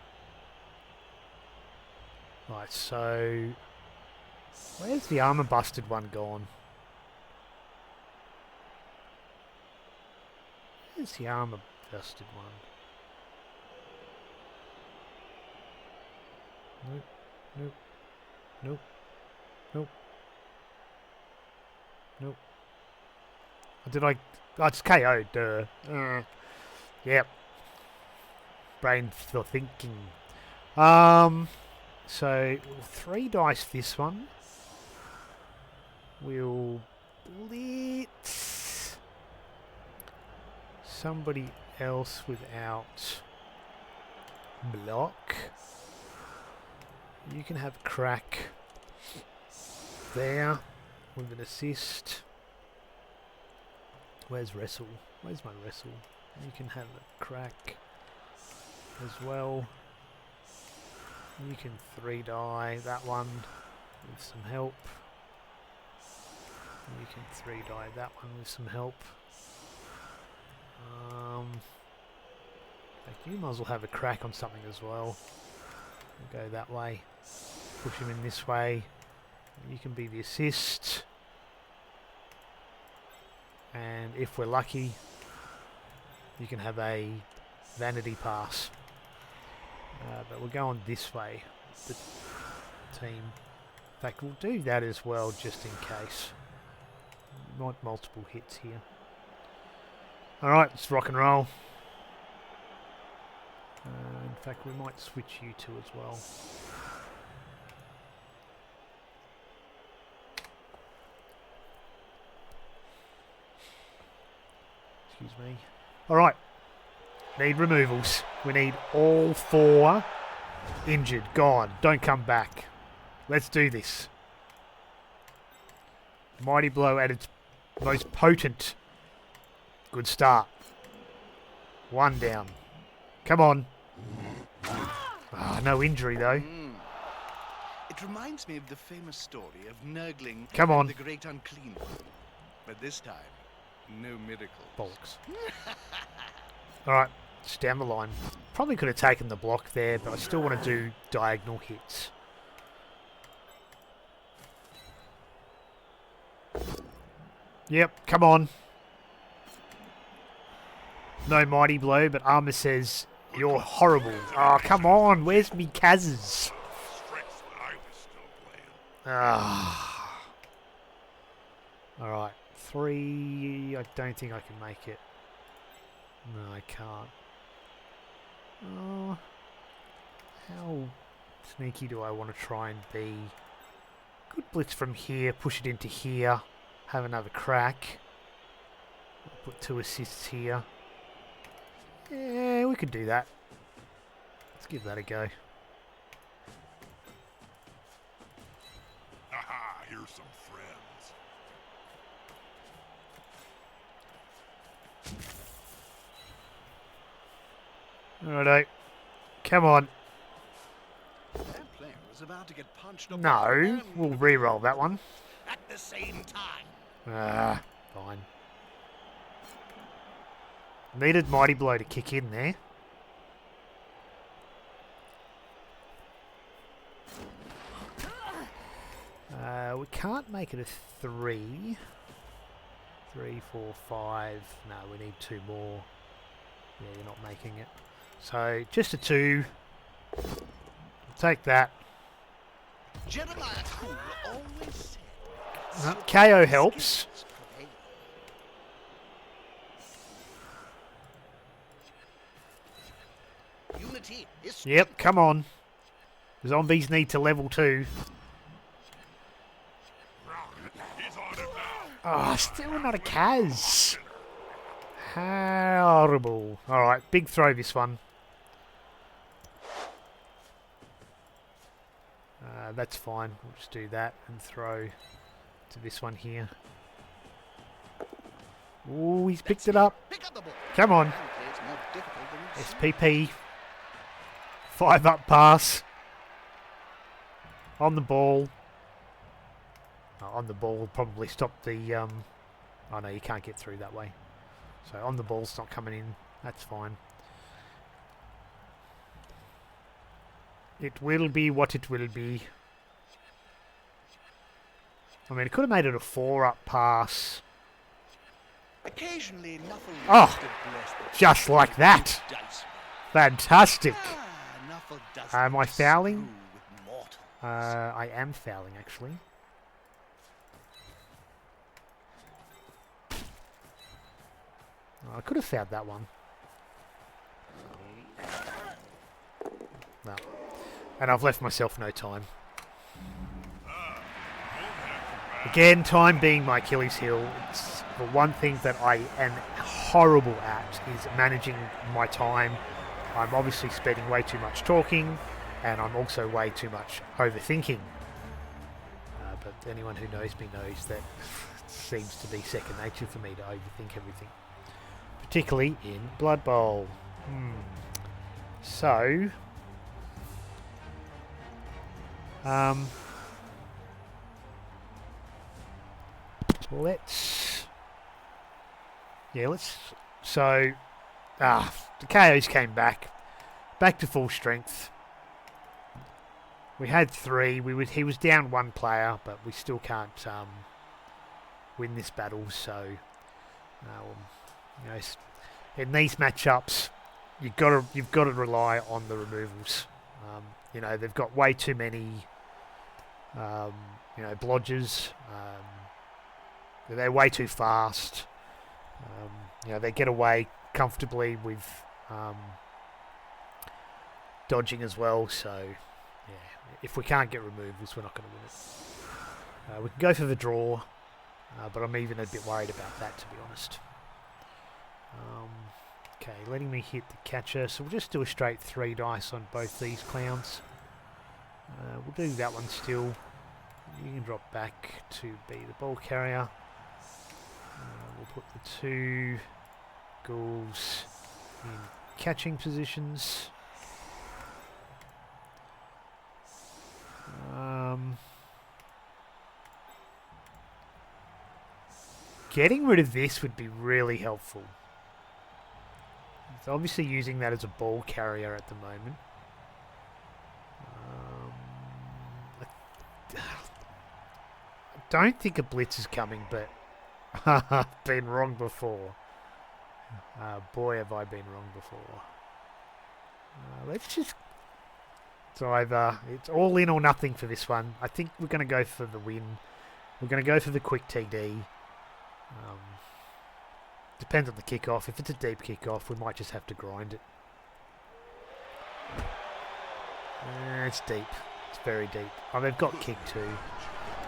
Right, so where's the armor busted one gone? Where's the armor busted one? Nope, nope, nope, nope. Nope. Did I? Oh, it's KO'd. Yep. Brain for thinking. So 3 dice this one. We'll blitz somebody else without block. You can have a crack there. With an assist. Where's wrestle? Where's my wrestle? You can have a crack as well. You can 3-die that one with some help. You can 3-die that one with some help. You might as well have a crack on something as well. We'll go that way. Push him in this way. You can be the assist. And if we're lucky, you can have a vanity pass. But we're going this way, the team. In fact, we'll do that as well, just in case. We want multiple hits here. Alright, let's rock and roll. In fact, we might switch you two as well. Excuse me. Alright. Need removals. We need all 4 injured. Gone. Don't come back. Let's do this. Mighty Blow at its most potent. Good start. 1 down. Come on. No injury though. It reminds me of the famous story of Nurgling Come on. and the Great Unclean One. But this time, no miracles. Bollocks. Alright, it's down the line. Probably could have taken the block there, but I still want to do diagonal hits. Yep, come on. No Mighty Blow, but Armour says you're horrible. Oh, come on. Where's me Kaz's? Strengths when I was still playing. Ah. Alright, 3. I don't think I can make it. No, I can't. Oh. How sneaky do I want to try and be? Good blitz from here, push it into here, have another crack. Put 2 assists here. Yeah, we could do that. Let's give that a go. Haha, here's some friends. Alrighto. Come on. That player was about to get punched up No, we'll re-roll that one. At the same time. Ah, fine. Needed Mighty Blow to kick in there. We can't make it a 3. 3, 4, 5. No, we need 2 more. Yeah, you're not making it. So, just a 2. Take that. Jeremiah Cool always said, KO helps. skills prevail. Unity is Yep, come on. The zombies need to level 2. He's on it now. Oh, still not a Kaz. Horrible. Alright, big throw this one. That's fine. We'll just do that and throw to this one here. Ooh, he's picked it up. Pick up the ball. Come on. It's more difficult than it seems. SPP. 5 up pass. On the ball. On the ball will probably stop the... oh no, you can't get through that way. So on the ball's not coming in. That's fine. It will be what it will be. I mean, it could have made it a 4-up pass. Occasionally, Nuffle Oh, likes to bless the just like that. dice. Fantastic. Nuffle doesn't Am I fouling? screw with mortals. I am fouling, actually. Oh, I could have fouled that one. No. And I've left myself no time. Again, time being my Achilles heel. It's the one thing that I am horrible at is managing my time. I'm obviously spending way too much talking, and I'm also way too much overthinking. But anyone who knows me knows that it seems to be second nature for me to overthink everything. Particularly in Blood Bowl. So... let's... So... the KOs came back. Back to full strength. We had 3. He was down 1 player, but we still can't win this battle. So, you know, in these matchups, you've got to rely on the removals. You know, they've got way too many, you know, blodgers. They're way too fast. You know, they get away comfortably with dodging as well. So, yeah, if we can't get removals, we're not going to win it. We can go for the draw, but I'm even a bit worried about that, to be honest. Okay, letting me hit the catcher, so we'll just do a straight 3 dice on both these clowns. We'll do that one still. You can drop back to be the ball carrier. We'll put the 2 ghouls in catching positions. Getting rid of this would be really helpful. It's obviously using that as a ball carrier at the moment. I don't think a blitz is coming, but I've been wrong before. Boy, have I been wrong before. Let's just... So it's all in or nothing for this one. I think we're going to go for the win. We're going to go for the quick TD. Depends on the kickoff. If it's a deep kickoff, we might just have to grind it. It's deep. It's very deep. Oh, they've got kick too.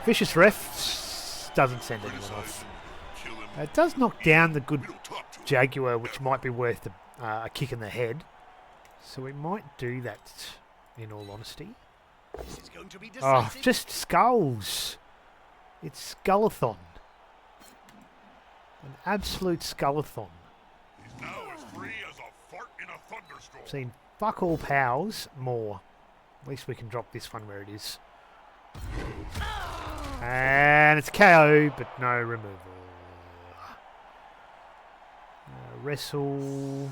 Vicious Ref doesn't send anyone off. It does knock down the good Jaguar, which might be worth a kick in the head. So we might do that, in all honesty. This is going to be Oh, decisive. just skulls. It's Skullathon. An absolute Skullathon. He's now as free as a fart in a thunderstorm. Seen fuck all pals more. At least we can drop this one where it is. And it's KO, but no removal. Wrestle.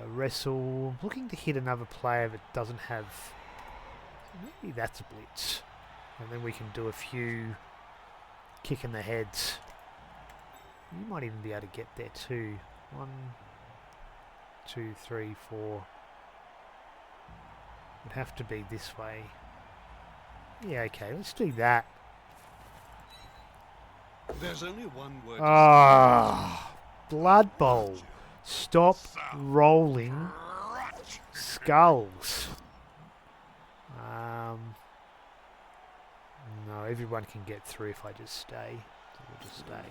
Wrestle. Looking to hit another player that doesn't have... Maybe that's a blitz. And then we can do a few kick in the heads. You might even be able to get there too. 1, 2, 3, 4. It'd have to be this way. Yeah, okay, let's do that. There's only one word. Ah, Blood Bowl. Stop rolling skulls. No, everyone can get through if I just stay. So we'll just stay.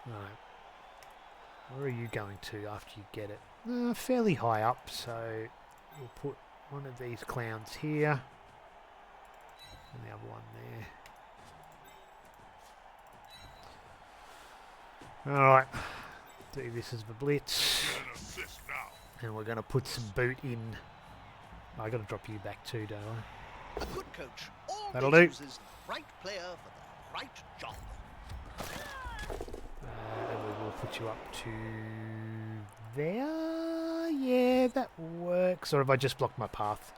Alright. Where are you going to after you get it? Fairly high up, so we'll put one of these clowns here. And the other one there. Alright. Do this as the blitz. And we're going to put some boot in. I got to drop you back too, don't I? A good coach That'll always do. uses the right player for the right job. And we will put you up to there. Yeah, that works. Or have I just blocked my path?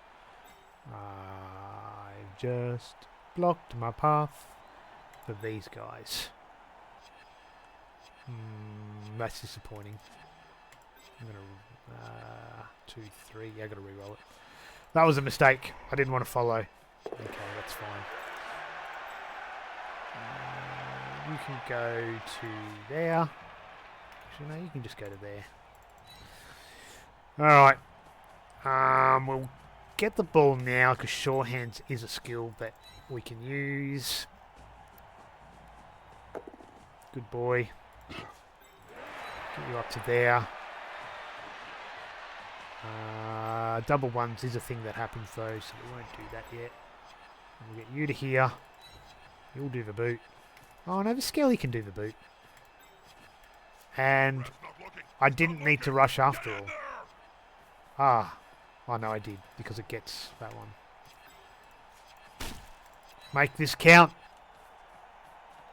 I've just blocked my path for these guys. That's disappointing. I'm gonna 2, 3. Yeah, I gotta re-roll it. That was a mistake. I didn't want to follow. Okay, that's fine. You can go to there. Actually, no, you can just go to there. Alright. We'll get the ball now because sure hands is a skill that we can use. Good boy. Get you up to there. Double ones is a thing that happens though, so we won't do that yet. We'll get you to here. You'll do the boot. Oh no, the Skelly can do the boot. And I didn't need to rush after all. Ah. Oh no, I did, because it gets that one. Make this count.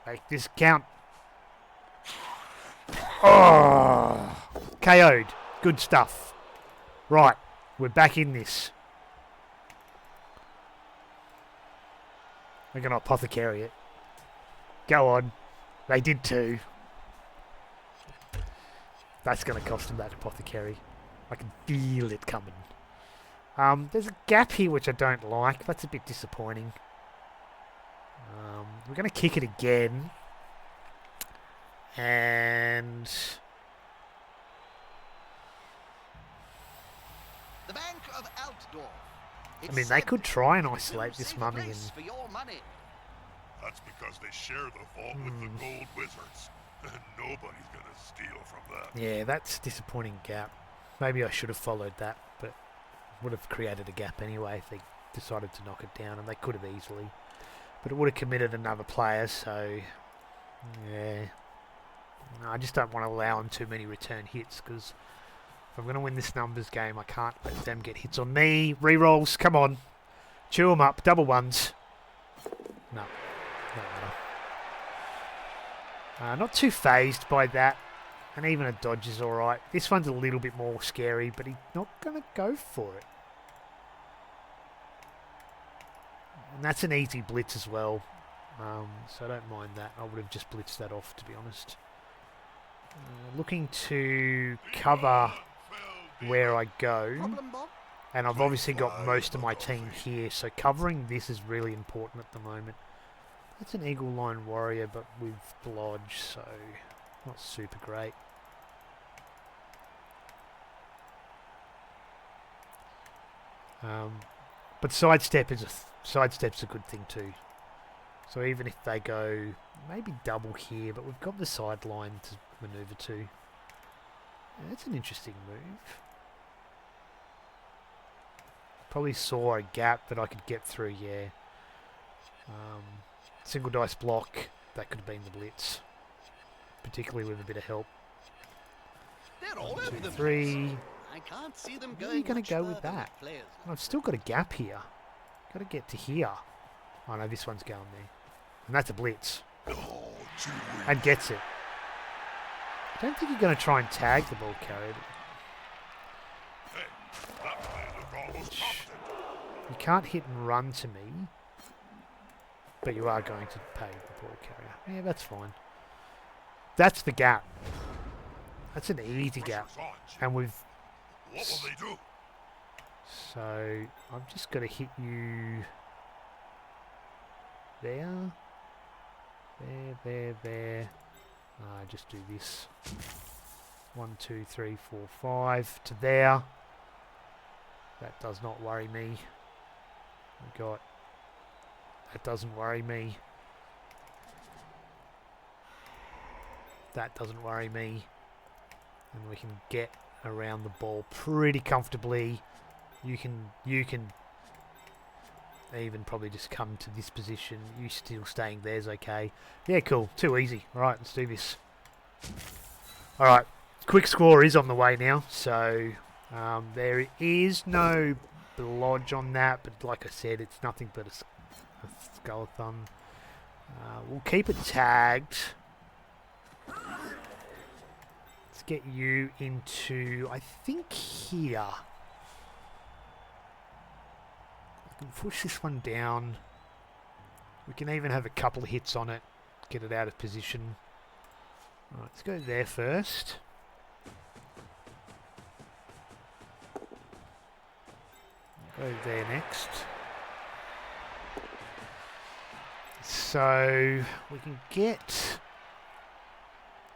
Make this count. Oh! KO'd. Good stuff. Right, we're back in this. We're going to apothecary it. Go on. They did too. That's going to cost them that apothecary. I can feel it coming. There's a gap here which I don't like. That's a bit disappointing. We're going to kick it again. And... The Bank of Altdorf. I mean, they could try and isolate this mummy and... For your money. That's because they share the vault with the gold wizards. And nobody's gonna steal from that. Yeah, that's a disappointing gap. Maybe I should have followed that, but would have created a gap anyway if they decided to knock it down, and they could have easily. But it would have committed another player, so... Yeah. No, I just don't want to allow them too many return hits, because if I'm going to win this numbers game, I can't let them get hits on me. Rerolls, come on. Chew them up. Double ones. No. Not too phased by that. And even a dodge is alright. This one's a little bit more scary, but he's not going to go for it. And that's an easy blitz as well. So I don't mind that. I would have just blitzed that off, to be honest. Looking to cover where I go. Problem, Bob? And I've obviously got most of my team here, so covering this is really important at the moment. That's an Eagle Line Warrior, but with Blodge, so not super great. But sidestep's a good thing too. So even if they go maybe double here, but we've got the sideline to manoeuvre to. Yeah, that's an interesting move. Probably saw a gap that I could get through, yeah. Single dice block, that could have been the blitz. Particularly with a bit of help. They're all 1, 2, over the 3. place. I can't see them Where are you going going to go with further that? players. And I've still got a gap here. Got to get to here. Oh no, this one's going there. And that's a blitz. And gets it. I don't think you're going to try and tag the ball carrier. Hey, that play looked almost competent. You can't hit and run to me. But you are going to pay the ball carrier. Yeah, that's fine. That's the gap. That's an easy gap. Pressure's on, Jim. And we've... What will they do? So, I'm just going to hit you... There. There. Just do this. 1, 2, 3, 4, 5 to there. That does not worry me. We got... That doesn't worry me. That doesn't worry me. And we can get around the ball pretty comfortably. You can even probably just come to this position. You still staying there's okay. Yeah, cool. Too easy. Alright, let's do this. Alright, quick score is on the way now. So, there is no blodge on that. But like I said, it's nothing but a skeleton. We'll keep it tagged. Let's get you into, I think, here. I can push this one down. We can even have a couple of hits on it. Get it out of position. Alright, let's go there first. Go there next. So we can get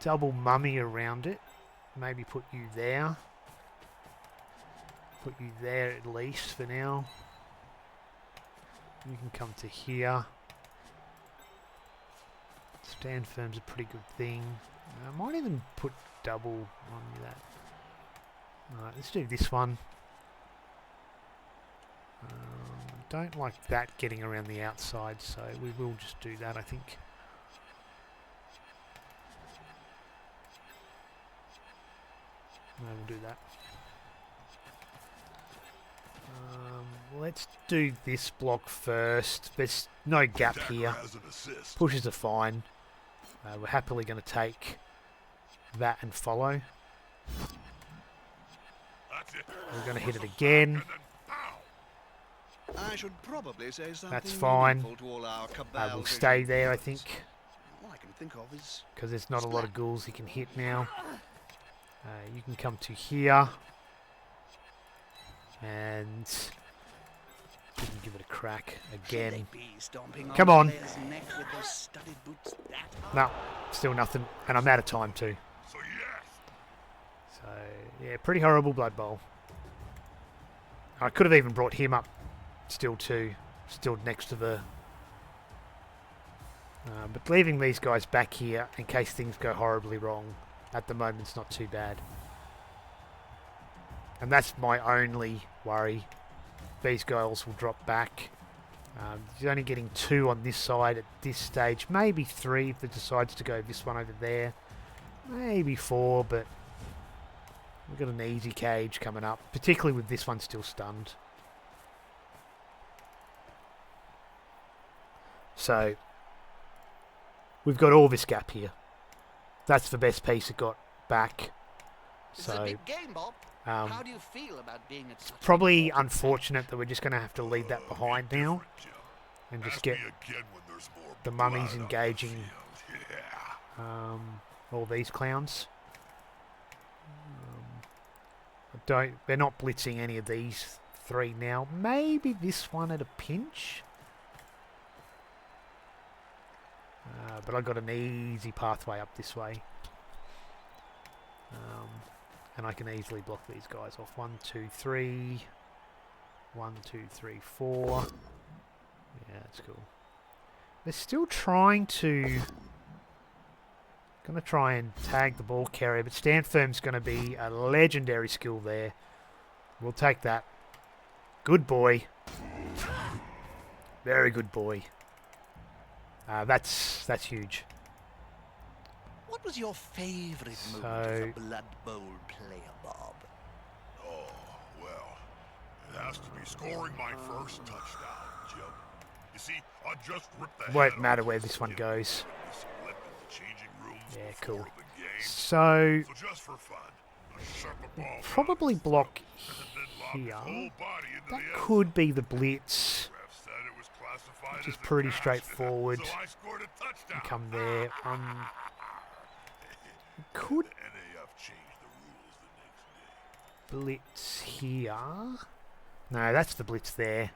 double mummy around it. Maybe put you there. Put you there at least for now. You can come to here. Stand firm's a pretty good thing. I might even put double on that. Alright, let's do this one. Don't like that getting around the outside, so we will just do that, I think. No, we'll do that. Let's do this block first. There's no gap here. Pushes are fine. We're happily going to take that and follow. We're going to hit it again. I should probably say something. That's fine. meaningful to all our cabal We'll stay there, I visions. think, All I can think of is because there's not a lot of ghouls he can hit now. You can come to here. And we can give it a crack again. Should they be stomping Come the on. player's neck with those studded boots that hard? No, still nothing. And I'm out of time too. So yes, So, yeah, pretty horrible Blood Bowl. I could have even brought him up still too. Still next to the... but leaving these guys back here in case things go horribly wrong at the moment's not too bad. And that's my only worry. These guys will drop back. You're only getting 2 on this side at this stage. Maybe 3 if it decides to go this one over there. Maybe 4, but we've got an easy cage coming up. Particularly with this one still stunned. So, we've got all this gap here. That's the best piece it got back. This is a So, big game, Bob. How do you feel about being at such probably an unfortunate that we're just going to have to leave that behind now. Jim. And just Ask get me again when there's more the mummies blood on the engaging field. Yeah. all these clowns. They're not blitzing any of these 3 now. Maybe this one at a pinch. But I've got an easy pathway up this way. And I can easily block these guys off. 1, 2, 3. 1, 2, 3, 4. Yeah, that's cool. They're still trying to... Gonna try and tag the ball carrier, but stand firm's gonna be a legendary skill there. We'll take that. Good boy. Very good boy. That's huge. What was your favourite moment of the Blood Bowl player, Bob? Oh, well, it has to be scoring my first touchdown, Jim. You see, I just ripped the Won't head matter off where this this one kid goes. who split in the changing rooms Yeah, before cool. the game. So, So just for fun, I shut the ball probably down block and then lobbed his here. whole body into That the end could be the blitz. zone. Ref said it was classified Which is pretty straightforward. So I scored a touchdown. Come there. Could NAF changed the rules the next day. blitz here. No, that's the blitz there.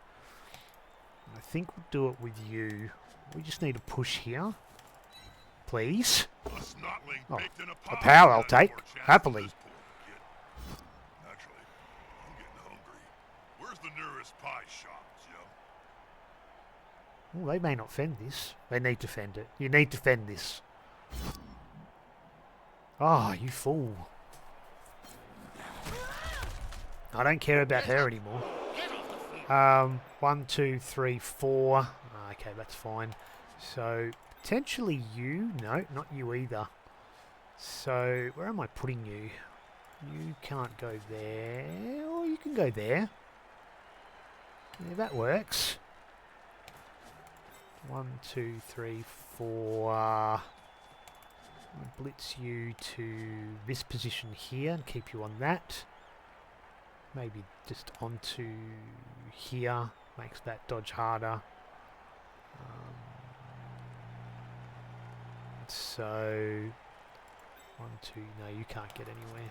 I think we'll do it with you. We just need a push here. Please. A snotling Oh, baked in a power I'll pie. take, More chance happily. for this poor kid. Actually, I'm getting hungry. Where's the nearest pie shop, Jim? Oh, they may not fend this. They need to fend it. You need to fend this. Ah, you fool. I don't care about her anymore. 1, 2, 3, 4. Okay, that's fine. So, potentially you. No, not you either. So, where am I putting you? You can't go there. Or you can go there. Yeah, that works. 1, 2, 3, 4. I'll blitz you to this position here and keep you on that. Maybe just onto here, makes that dodge harder. So 1, 2, no, you can't get anywhere.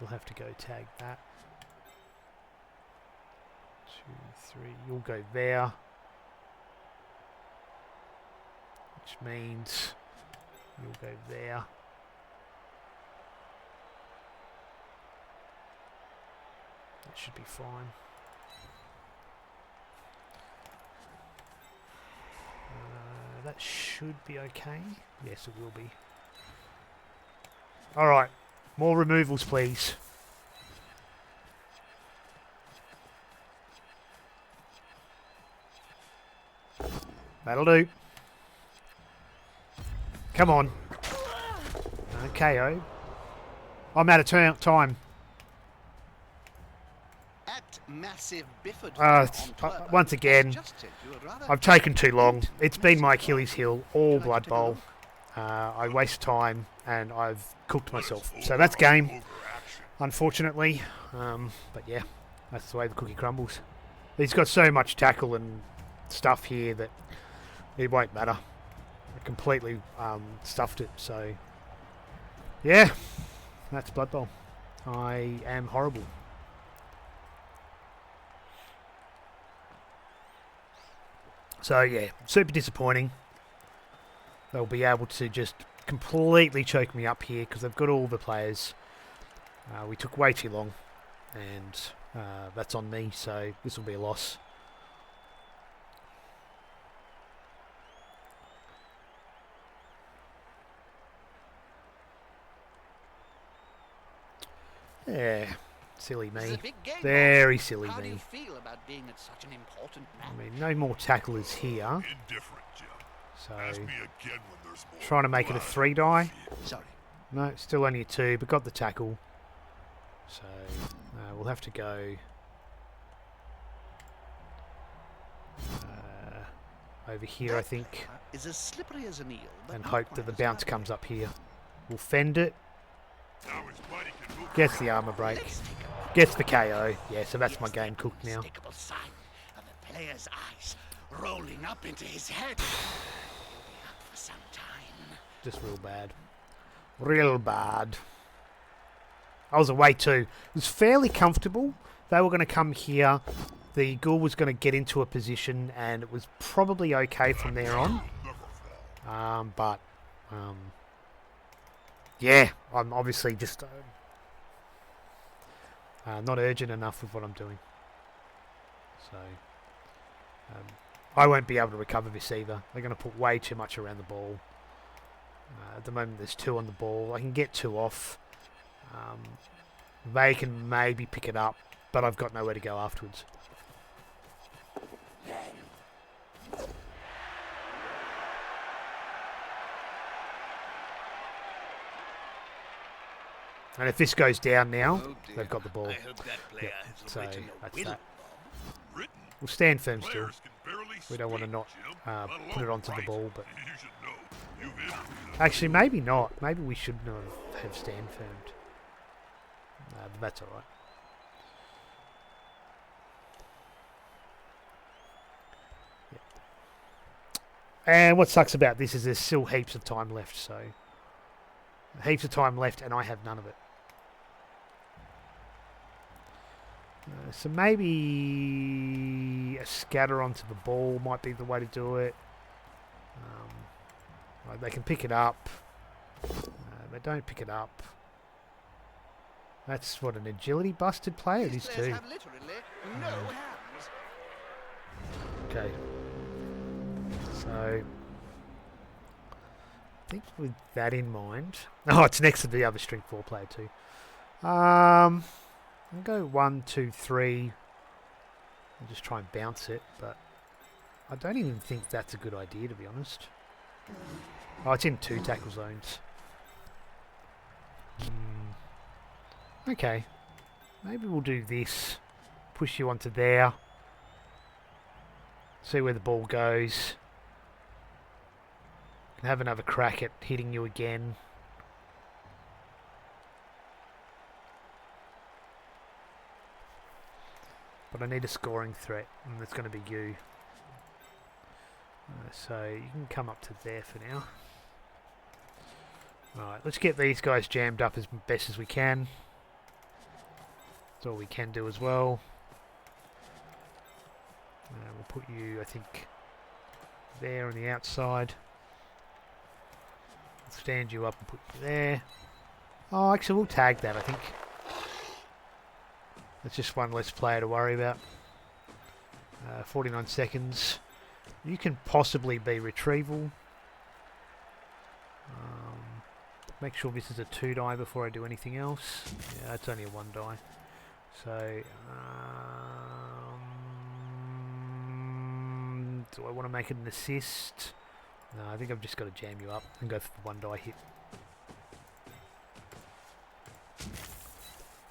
We'll have to go tag that. 2, 3, you'll go there. Which means you'll go there. That should be fine. That should be okay. Yes, it will be. Alright. More removals, please. That'll do. Come on. KO. I'm out of time. At Massive Bifford Once again, I've taken too long. It's been my Achilles heel all Blood Bowl. I waste time and I've cooked myself. So that's game, unfortunately. But yeah, that's the way the cookie crumbles. He's got so much tackle and stuff here that it won't matter. I completely stuffed it. So yeah, that's Blood Bowl. I am horrible. So yeah, super disappointing. They'll be able to just completely choke me up here because they've got all the players. We took way too long, and that's on me, so this will be a loss. Yeah, silly me. Very silly How do you me. feel about being at such an important match? I mean, no more tacklers here. Indifferent, Jim. So, Ask me again when there's more trying to make it a blood. 3 die. Sorry. No, still only a 2, but got the tackle. So, we'll have to go over here, I think, Is as slippery as an eel, but and not hope quite that the as bounce wide. comes up here. We'll fend it. Now his buddy can move Gets the armor break. Let's take a look. Gets the KO. Yeah, so that's my Here's game the cooked now. unmistakable sign of the player's eyes rolling up into his head. He'll be up for some time. Just real bad. Real bad. I was away too. It was fairly comfortable. They were going to come here. The ghoul was going to get into a position, and it was probably okay from there on. Yeah, I'm obviously just not urgent enough with what I'm doing. So I won't be able to recover this either. They're going to put way too much around the ball. At the moment there's 2 on the ball. I can get 2 off. They can maybe pick it up, but I've got nowhere to go afterwards. And if this goes down now, Oh dear. they've got the ball. I hope that player Yep, has so written a that's will, that. Bob. written. We'll stand firm still. Players can barely We don't want to speak, not Jim, let put it alone onto the write. ball, but You should know. You've interviewed us. actually maybe not. Maybe we should not have stand firmed. But that's alright. And what sucks about this is there's still heaps of time left, so... Heaps of time left, and I have none of it. So maybe a scatter onto the ball might be the way to do it. Right, they can pick it up. They don't pick it up. That's what, an agility busted player it is too. Have literally no hands. Okay. So I think with that in mind, oh, it's next to the other strength 4 player too. I'll go 1, 2, 3. I'll just try and bounce it, but I don't even think that's a good idea, to be honest. Oh, it's in 2 tackle zones. Okay. Maybe we'll do this. Push you onto there. See where the ball goes. Can have another crack at hitting you again. But I need a scoring threat, and that's going to be you. So you can come up to there for now. Alright, let's get these guys jammed up as best as we can. That's all we can do as well. We'll put you, I think, there on the outside. Stand you up and put you there. Oh, actually, we'll tag that, I think. That's just one less player to worry about. 49 seconds. You can possibly be retrieval. Make sure this is a 2 die before I do anything else. Yeah, it's only a 1 die. So, do I want to make it an assist? No, I think I've just got to jam you up and go for the 1 die hit.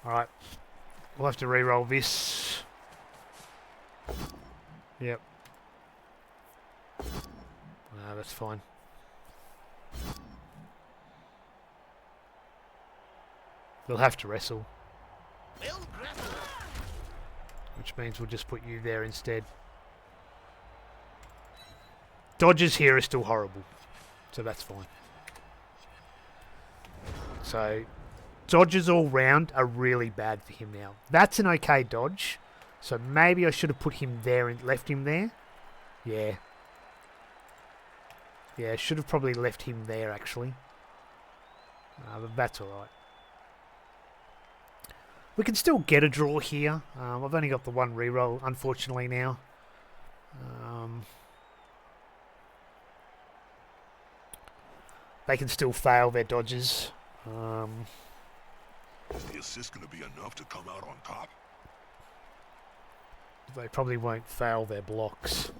Alright. We'll have to re-roll this. Yep. No, that's fine. We'll have to wrestle. Which means we'll just put you there instead. Dodges here are still horrible. So that's fine. So, dodges all round are really bad for him now. That's an okay dodge. So maybe I should have put him there and left him there. Yeah. Yeah, should have probably left him there actually. But that's alright. We can still get a draw here. I've only got the 1 reroll, unfortunately, now. They can still fail their dodges. Is the assist going to be enough to come out on top? They probably won't fail their blocks.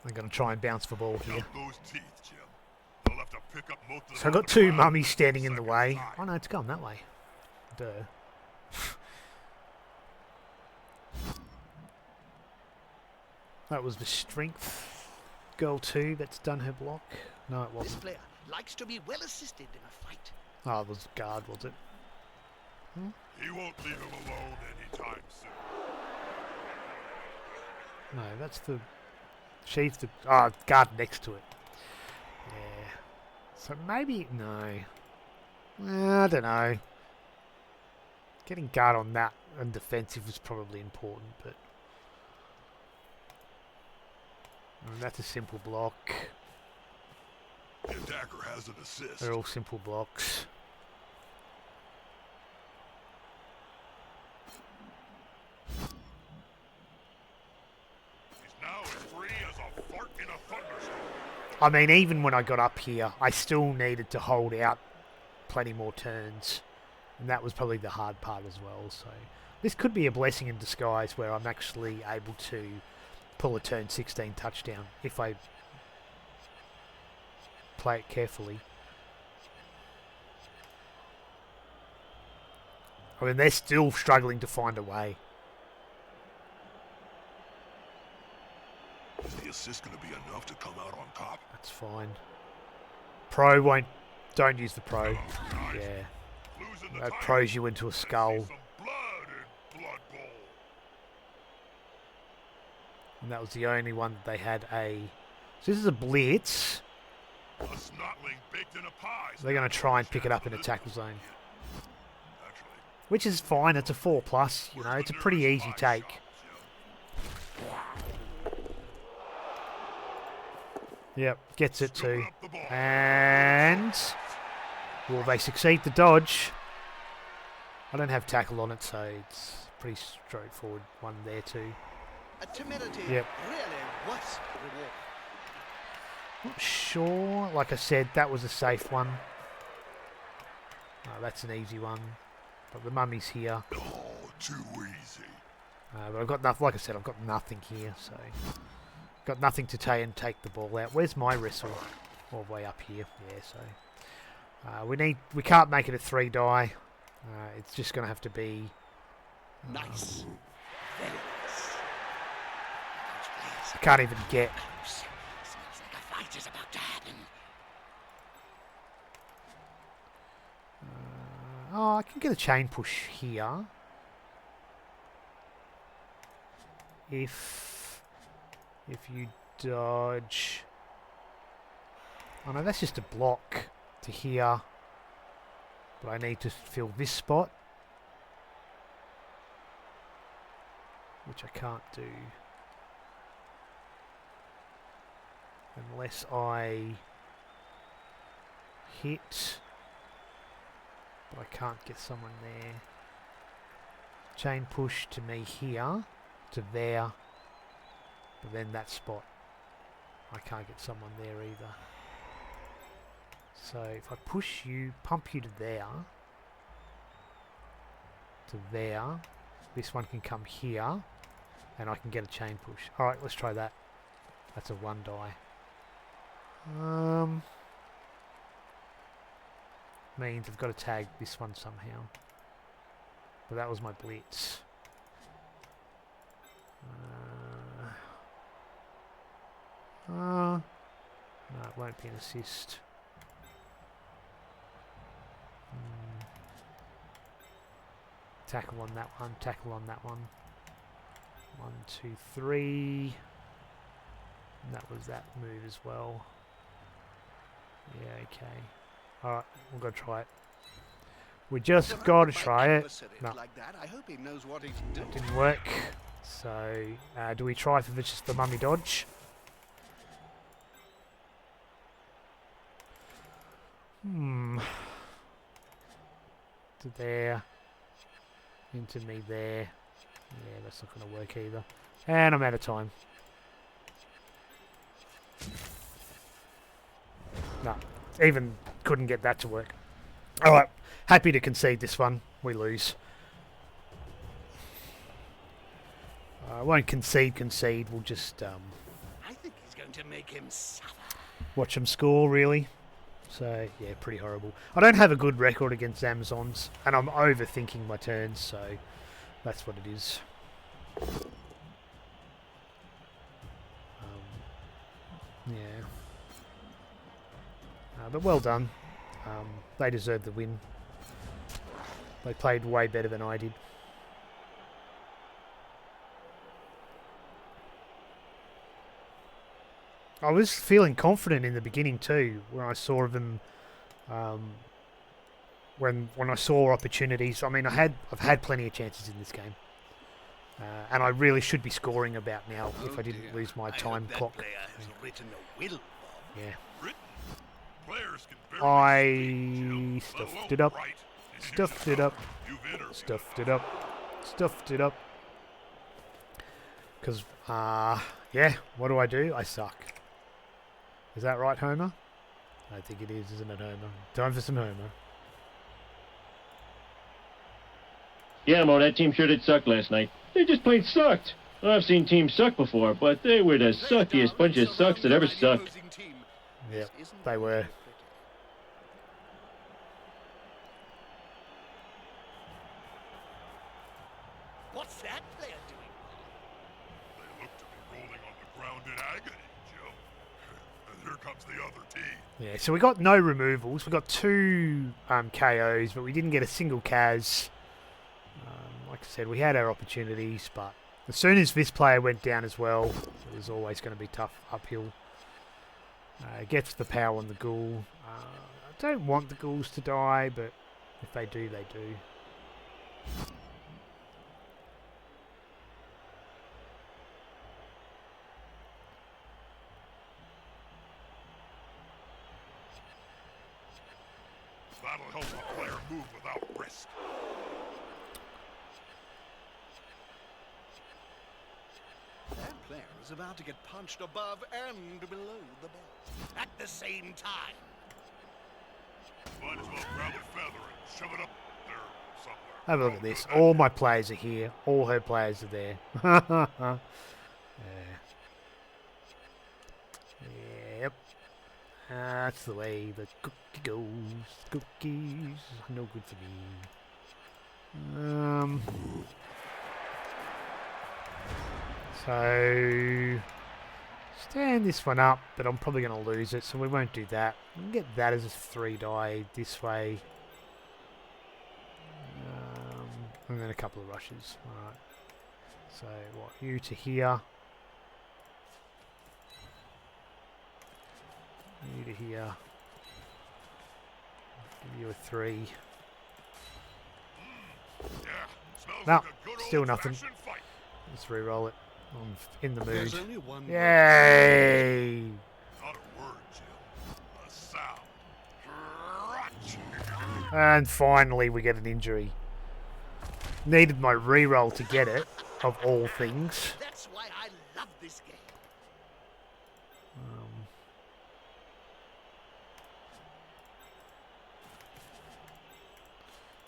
I'm going to try and bounce the ball here. Those teeth, Jim. They'll have to pick up most of So I've got 2 mummies standing in the way. Oh no, it's going that way. Duh. That was the strength girl 2 that's done her block. No, it This wasn't. player likes to be well assisted in a fight. Oh, it was guard, was it? He won't leave him alone anytime soon. No, that's the... She's the... Oh, guard next to it. Yeah. So maybe... No. I don't know. Getting guard on that and defensive was probably important, but... that's a simple block. The attacker has an assist. They're all simple blocks. He's now as free as a fart in a thunderstorm. I mean, even when I got up here, I still needed to hold out plenty more turns. And that was probably the hard part as well. So this could be a blessing in disguise where I'm actually able to pull a turn 16 touchdown if I play it carefully. I mean, they're still struggling to find a way. Is the assist going to be enough to come out on top? That's fine. Pro won't... Don't use the pro. Oh, nice. Yeah. Losing the That title. pros you into a Let's see skull. some blood in Blood Bowl. And that was the only one that they had a... So this is a blitz. A snotling baked in a pie. So they're going to try and pick it up in a tackle zone. Actually, Which is fine. It's a 4+. You know, it's a pretty easy take. Yep, gets it too. And... Will they succeed the dodge? I don't have tackle on it, so it's pretty straightforward one there too. A timidity Yep. really was reward. Not sure. Like I said, that was a safe one. Oh, that's an easy one. But the mummy's here. Oh, too easy. But I've got nothing. Like I said, I've got nothing here, so got nothing to take the ball out. Where's my wrestle? All the way up here. Yeah, so we can't make it a 3 die. It's just going to have to be Nice. Very nice. I can't even get. Close. Smells like a fight is about to happen. Oh, I can get a chain push here. If you dodge. Oh no, that's just a block to here. But I need to fill this spot. Which I can't do. Unless I hit. But I can't get someone there. Chain push to me here. To there. But then that spot. I can't get someone there either. So if I push you, pump you to there. To there. This one can come here. And I can get a chain push. Alright, let's try that. That's a 1 die. Means I've got to tag this one somehow. But that was my blitz. No, it won't be an assist. Tackle on that one, tackle on that one. 1, 2, 3. And that was that move as well. Yeah, okay. Alright, we've got to try it. We just got to try it. No, Like that, I hope he knows what he's doing. didn't work. So, do we try for just the mummy dodge? To there. Into me there. Yeah, that's not going to work either. And I'm out of time. No, even couldn't get that to work. Alright, happy to concede this one. We lose. I won't concede. We'll just I think he's going to make him suffer. watch them score, really. So, yeah, pretty horrible. I don't have a good record against Amazons, and I'm overthinking my turns, so that's what it is. Yeah. But well done. They deserved the win. They played way better than I did. I was feeling confident in the beginning too, when I saw them. When I saw opportunities, I mean, I've had plenty of chances in this game, and I really should be scoring about now if I didn't lose my time clock. Yeah. Players can I stuffed it up. Stuffed it up. Stuffed it up. Stuffed it up. Because, yeah, what do? I suck. Is that right, Homer? I think it is, isn't it, Homer? Time for some Homer. Yeah, Mo, that team sure did suck last night. They just plain sucked. I've seen teams suck before, but they were the suckiest bunch of sucks that ever sucked. Yep, they were. What's that player doing? They look to be rolling on the ground in agony, Joe. And here comes the other team. Yeah, so we got no removals. We got 2 KOs, but we didn't get a single Kaz. Like I said, we had our opportunities, but As soon as this player went down as well, it was always going to be tough uphill. Gets the power on the ghoul. I don't want the ghouls to die, but if they do, they do. That'll help a player move without risk. That player is about to get punched above and below the belt at the same time. Might as well grab a feather and shove it up there somewhere. Have a look at this. All my players are here. All her players are there. Yeah. Yep. That's the way the cookie goes. Cookies. No good for me. So stand this one up, but I'm probably going to lose it, so we won't do that. We can get that as a 3 die this way. And then a couple of rushes. Alright. So what, you to here. You to here. Give you a 3. No, still nothing. Let's re-roll it. I'm in the mood. There's only one Yay! Not a word, Jim. A sound. Crunch. And finally we get an injury. Needed my re-roll to get it, of all things. That's why I love this game.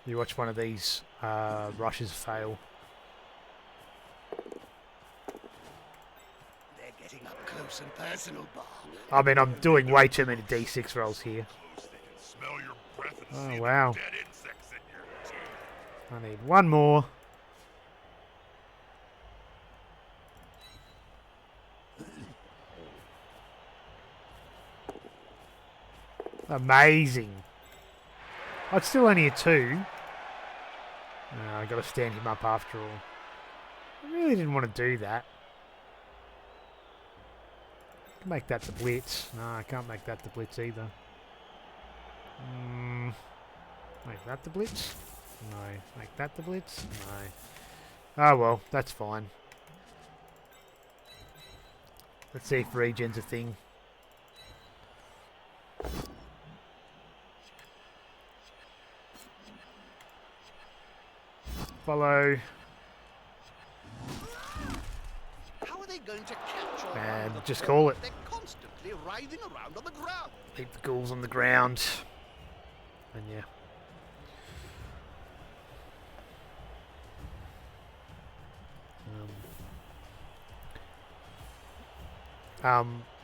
You watch one of these rushes fail. They're getting up close and personal, Bob. I mean, I'm doing way too many D6 rolls here. Close, they can smell your breath and Oh, see the wow. dead insects in your teeth. I need one more. Amazing. Oh, it's still only a 2. I got to stand him up after all. I really didn't want to do that. I can make that the blitz. No, I can't make that the blitz either. Make that the blitz? No. Make that the blitz? No. Oh well, that's fine. Let's see if regen's a thing. Follow. How are they going to capture all And the just ball? call it. They're constantly writhing around on the ground. Leave the ghouls on the ground. And yeah.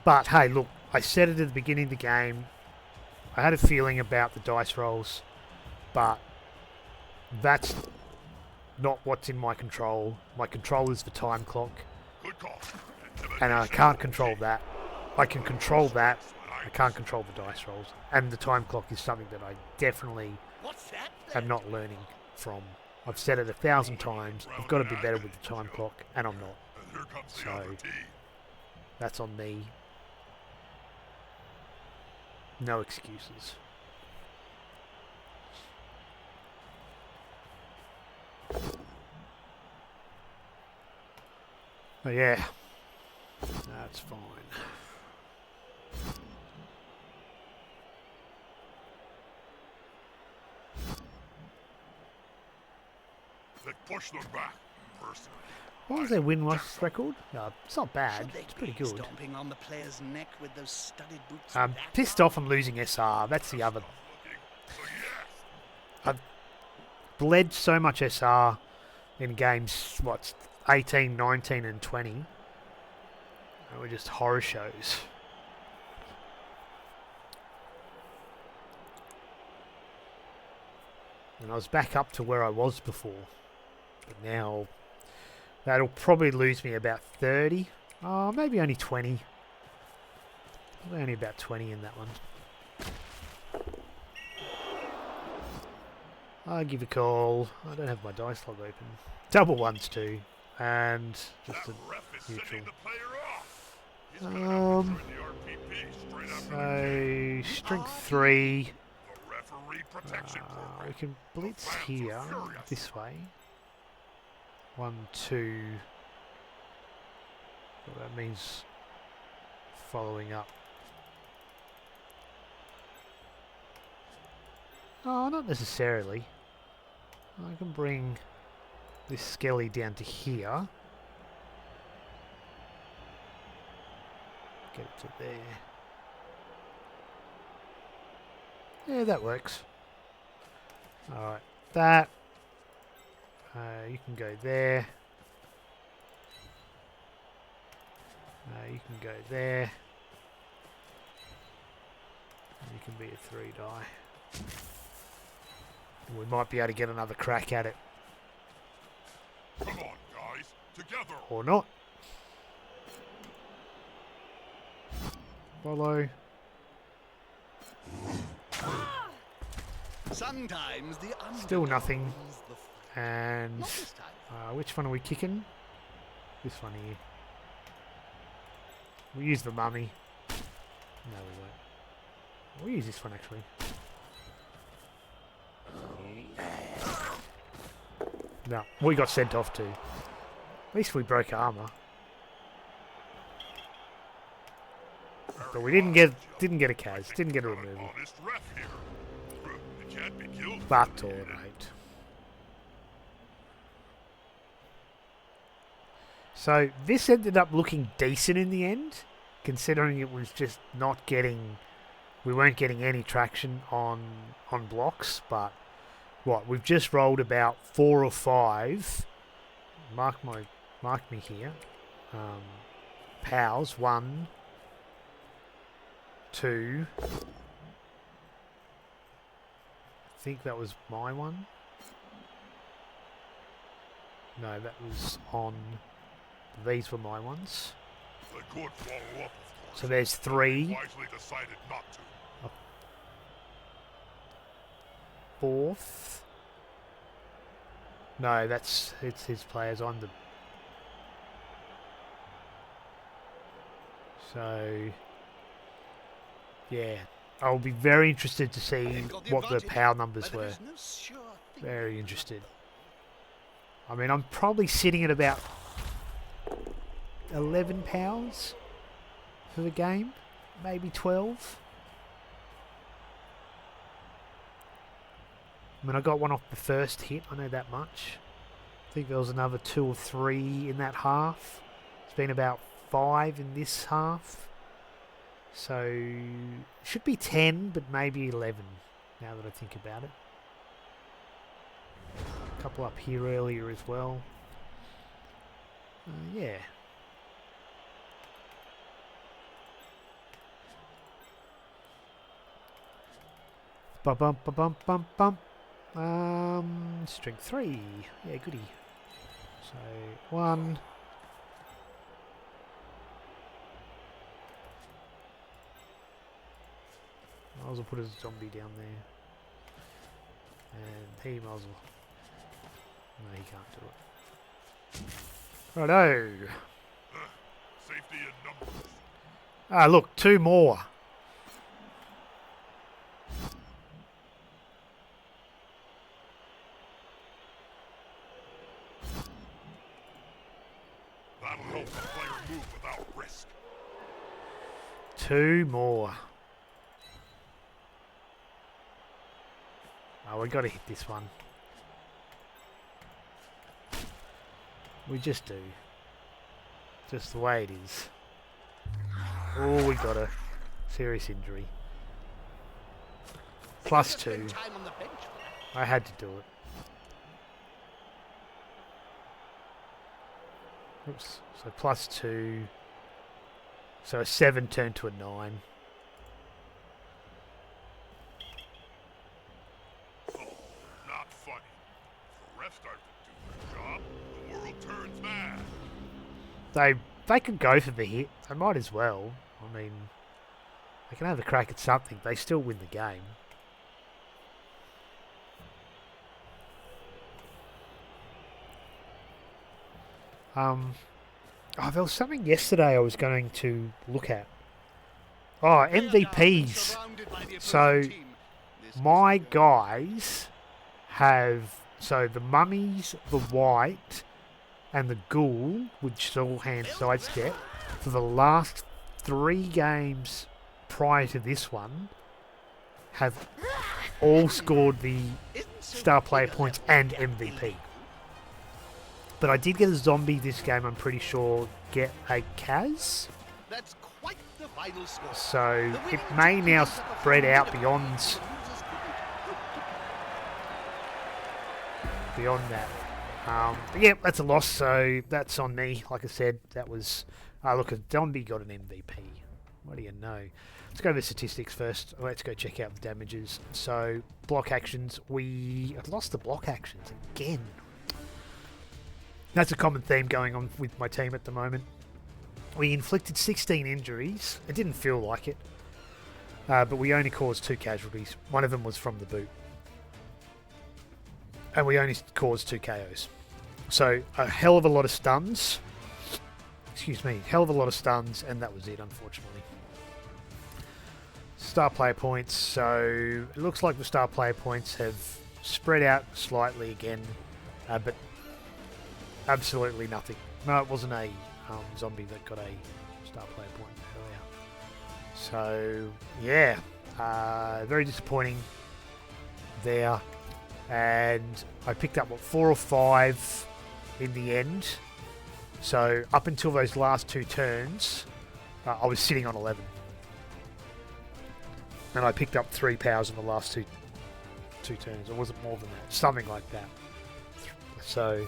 But hey, look, I said it at the beginning of the game. I had a feeling about the dice rolls, but that's not what's in my control. My control is the time clock, Good call. and I can't control that. I can control that. I can't control the dice rolls, and the time clock is something that I definitely What's that? am not learning from. I've said it 1,000 times. I've got to be better with the time clock, and I'm not. And here comes the So- other team. That's on me. No excuses. Oh yeah, that's fine. They push them back, personally. What was their win-loss record? No, it's not bad. Should they It's pretty be good. stomping on the player's neck with those studded boots? I'm of that pissed kind? off I'm losing SR. That's the other. So yes, I've bled so much SR in games, what, 18, 19 and 20. They were just horror shows. And I was back up to where I was before. But now, that'll probably lose me about 30. Oh, maybe only 20. Probably only about 20 in that one. I'll give a call. I don't have my dice log open. Double ones too. and just That a ref is neutral. sending the player off. He's gonna have to join the RPP straight after the So strength 3. The referee protection program. We can blitz fans are here furious. this way. 1, 2. Well, that means following up. Oh, not necessarily. I can bring this skelly down to here. Get it to there. Yeah, that works. Alright, that. You can go there. You can go there. You can be a 3 die. We might be able to get another crack at it. Come on, guys, together. Or not. Follow. Sometimes the Still underdog nothing. wins the fight. And Not this time. which one are we kicking? This one here. We'll use the mummy. No, we won't. We'll use this one actually. No, we got sent off too. At least we broke armor. But we didn't get a Kaz, didn't get a removal. Honest ref here. It can't be killed. But alright. So this ended up looking decent in the end, considering it was just not getting, we weren't getting any traction on blocks. But what, we've just rolled about 4 or 5. Mark me here. Pals, 1, 2. I think that was my one. No, that was on. These were my ones. They could follow up, of course. So there's 3. Wisely decided not to. 4th. No, it's his players on the. So yeah, I'll be very interested to see what the power numbers were. Very interested. I mean, I'm probably sitting at about 11 pounds for the game, maybe 12. I mean, I got one off the first hit, I know that much. I think there was another 2 or 3 in that half. It's been about 5 in this half. So, it should be 10, but maybe 11, now that I think about it. A couple up here earlier as well. Yeah. Bum bum bum bum bum bum. Strength 3. Yeah, goody. So 1. Might as well put a zombie down there. And he might as well. No, he can't do it. Righto. Safety in numbers. Ah, look, 2 more. That'll help the player move without risk. 2 more. Oh, we got to hit this one. We just do. Just the way it is. Oh, we got a serious injury. +2. I had to do it. Oops. So +2. So a 7 turned to a 9. Not funny. If the refs start to do their job, the world turns mad. They could go for the hit. They might as well. I mean, they can have a crack at something. They still win the game. There was something yesterday I was going to look at. Oh, MVPs. So, my guys have... So, the mummies, the white, and the ghoul, which is all hand sidestep, for the last 3 games prior to this one, have all scored the star player points and MVP. But I did get a zombie this game, I'm pretty sure, get a Kaz. That's quite the final score. So it may now spread out beyond that. But yeah, that's a loss, so that's on me. Like I said, that was... look, a zombie got an MVP. What do you know? Let's go to the statistics first. Let's go check out the damages. So, block actions. We lost the block actions again. That's a common theme going on with my team at the moment. We inflicted 16 injuries. It didn't feel like it. But we only caused 2 casualties. One of them was from the boot. And we only caused 2 KOs. So, a hell of a lot of stuns. Excuse me. Hell of a lot of stuns. And that was it, unfortunately. Star player points. So, it looks like the star player points have spread out slightly again. But absolutely nothing. No, it wasn't a zombie that got a star player point earlier. So, yeah. Very disappointing there. And I picked up, 4 or 5 in the end. So, up until those last 2 turns, I was sitting on 11. And I picked up 3 powers in the last two turns. It wasn't more than that. Something like that. So...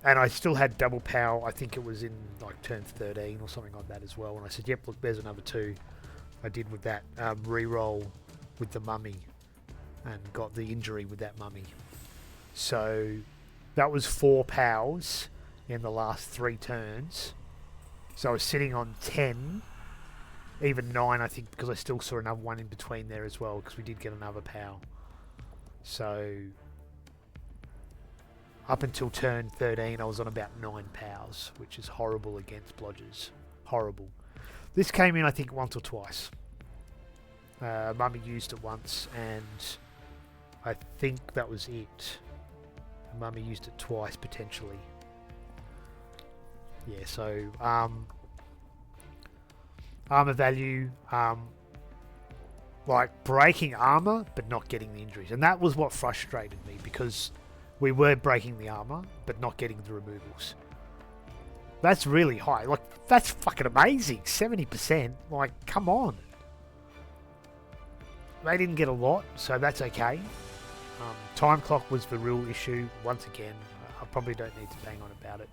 and I still had double power. I think it was in like turn 13 or something like that as well. And I said, yep, look, there's another 2 I did with that re-roll with the mummy and got the injury with that mummy. So that was 4 powers in the last 3 turns. So I was sitting on 10, even 9 I think, because I still saw another one in between there as well because we did get another power. So... up until turn 13, I was on about 9 powers, which is horrible against blodgers. Horrible. This came in, I think, once or twice. Mummy used it once, and I think that was it. Mummy used it twice, potentially. Yeah, so, armor value, like breaking armor, but not getting the injuries. And that was what frustrated me, because... we were breaking the armor, but not getting the removals. That's really high. Like, that's fucking amazing. 70%. Like, come on. They didn't get a lot, so that's okay. Time clock was the real issue. Once again, I probably don't need to bang on about it.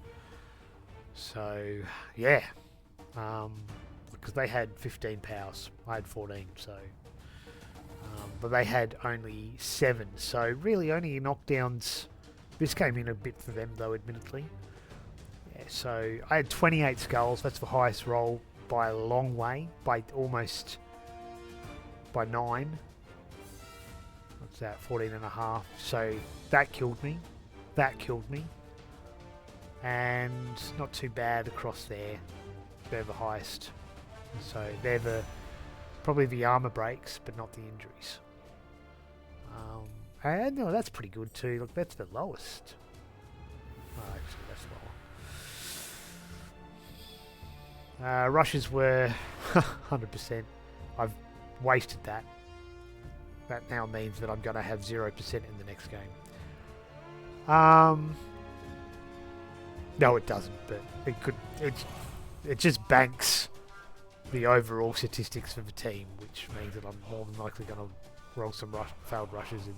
So, yeah. Because they had 15 powers. I had 14, so... but they had only 7, so really only knockdowns. This came in a bit for them though, admittedly. Yeah, so I had 28 skulls. That's the highest roll by a long way, by 9. What's that? 14.5. So that killed me. And not too bad across there. They're the highest. So they're probably the armor breaks, but not the injuries. And no, that's pretty good too. Look, that's the lowest. Oh, actually, that's lower. Rushes were 100%. I've wasted that. That now means that I'm going to have 0% in the next game. No, it doesn't, but it could. It just banks the overall statistics for the team, which means that I'm more than likely going to roll some failed rushes in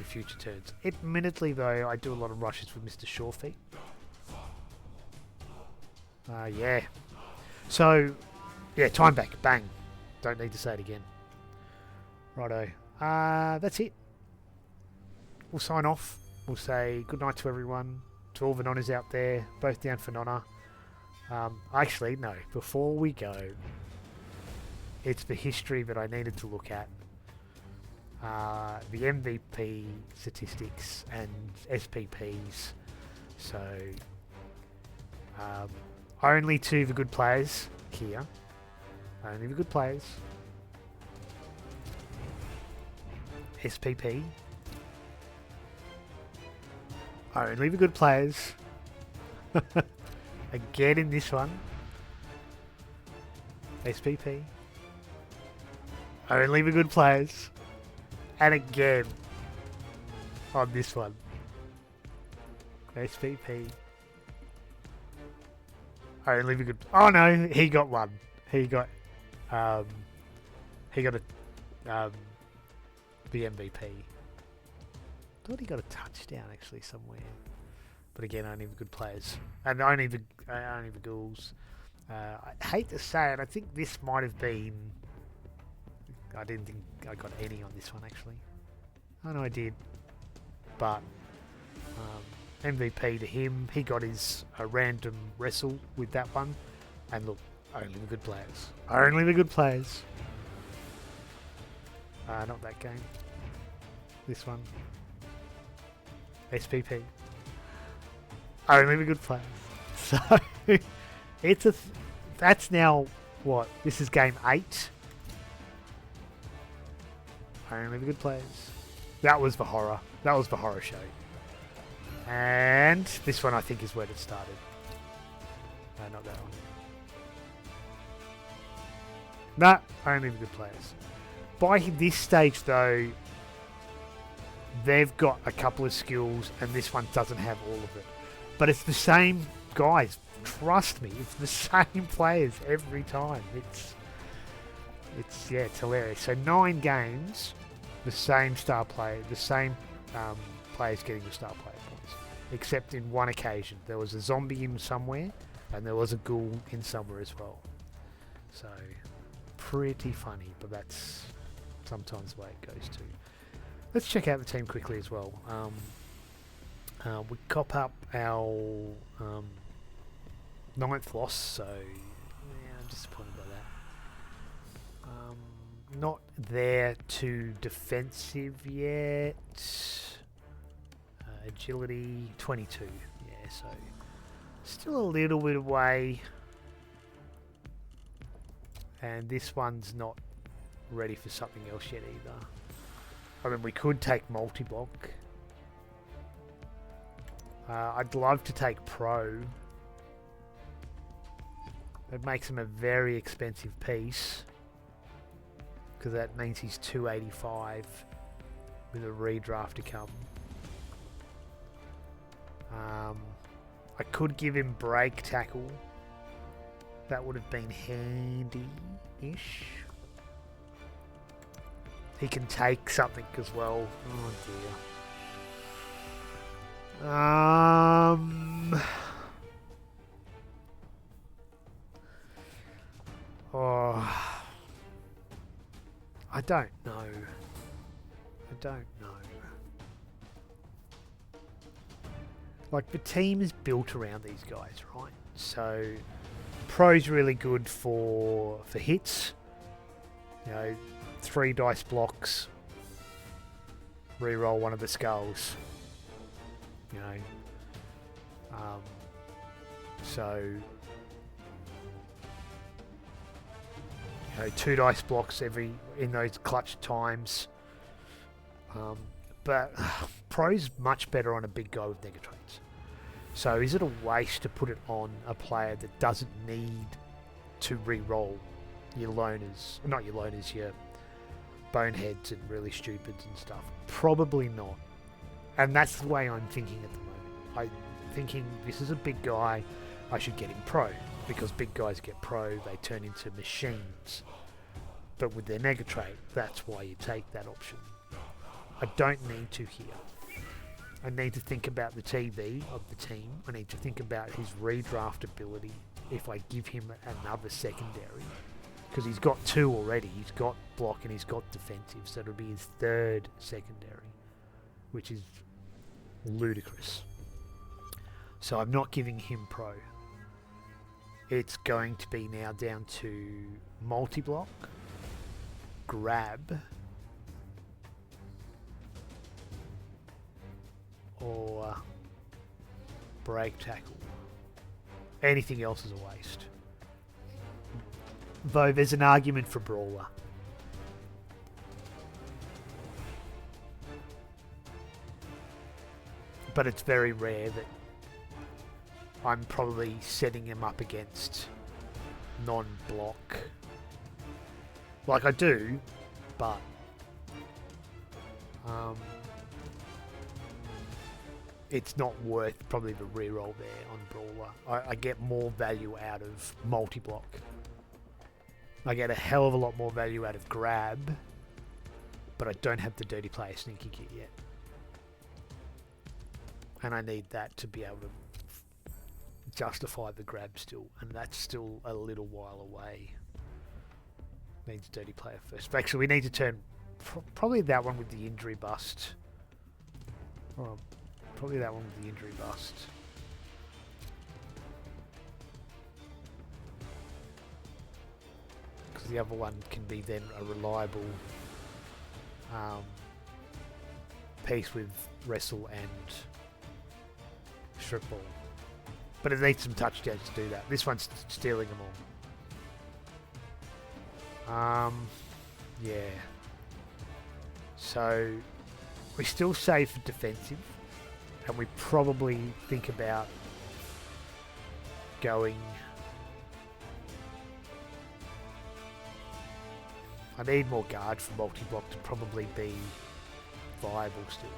future turns. Admittedly, though, I do a lot of rushes with Mr. Shorefeet. Yeah. So, yeah, time back. Bang. Don't need to say it again. Righto. That's it. We'll sign off. We'll say good night to everyone. To all the nonners out there, both down for Nonna. Actually, no. Before we go, it's the history that I needed to look at. The MVP statistics and SPPs. So, only to the good players here. Only the good players. SPP. Only the good players. Again in this one. SPP. Only the good players. And again on this one. SPP. Only the good. Oh no, he got one. He got a the MVP. Thought he got a touchdown actually somewhere. But again, only the good players and only the ghouls. I hate to say it, I think this might have been. I didn't think I got any on this one actually. I know I did, but MVP to him. He got his random wrestle with that one, and look, only the good players. Only the good players. Not that game. This one. SPP. Only the good players. So it's that's now what? This is game 8. Only the good players. That was the horror. That was the horror show. And this one I think is where it started. No, not that one. Nah, only the good players. By this stage though, they've got a couple of skills and this one doesn't have all of it. But it's the same guys. Trust me, it's the same players every time. It's hilarious. So 9 games, the same star player, the same players getting the star player points. Except in one occasion. There was a zombie in somewhere and there was a ghoul in somewhere as well. So pretty funny, but that's sometimes the way it goes too. Let's check out the team quickly as well. We cop up our 9th loss, so yeah, I'm disappointed by that. Not there too defensive yet. Agility 22, yeah, so still a little bit away. And this one's not ready for something else yet either. I mean, we could take multi-block. I'd love to take Pro. It makes him a very expensive piece. Because that means he's 285 with a redraft to come. I could give him break tackle. That would have been handy-ish. He can take something as well. Oh dear. Oh, I don't know. Like, the team is built around these guys, right? So, Pro's really good for hits. You know, 3 dice blocks. Reroll one of the skulls. You know. So, you know, 2 dice blocks in those clutch times. But Pro's much better on a big guy with Negatrons. So is it a waste to put it on a player that doesn't need to re-roll your loners, not your loners, your boneheads and really stupids and stuff? Probably not. And that's the way I'm thinking at the moment. I'm thinking this is a big guy, I should get him Pro. Because big guys get Pro, they turn into machines. But with their Negatrait, that's why you take that option. I don't need to here. I need to think about the TV of the team. I need to think about his redraft ability if I give him another secondary. Because he's got 2 already. He's got block and he's got defensive. So it'll be his 3rd secondary. Which is ludicrous. So I'm not giving him Pro. It's going to be now down to multi-block, grab, or break tackle. Anything else is a waste. Though there's an argument for brawler. But it's very rare that I'm probably setting him up against non-block. Like I do, but it's not worth probably the reroll there on Brawler. I get more value out of multi-block. I get a hell of a lot more value out of grab, but I don't have the Dirty Player Sneaky kit yet. And I need that to be able to justify the grab still, and that's still a little while away. Needs Dirty Player first. Actually, we need to turn probably that one with the injury bust. Or probably that one with the injury bust. Because the other one can be then a reliable piece with wrestle and strip ball. But it needs some touchdowns to do that. This one's stealing them all. Yeah. So we still save for defensive, and we probably think about going. I need more guard for multi-block to probably be viable still.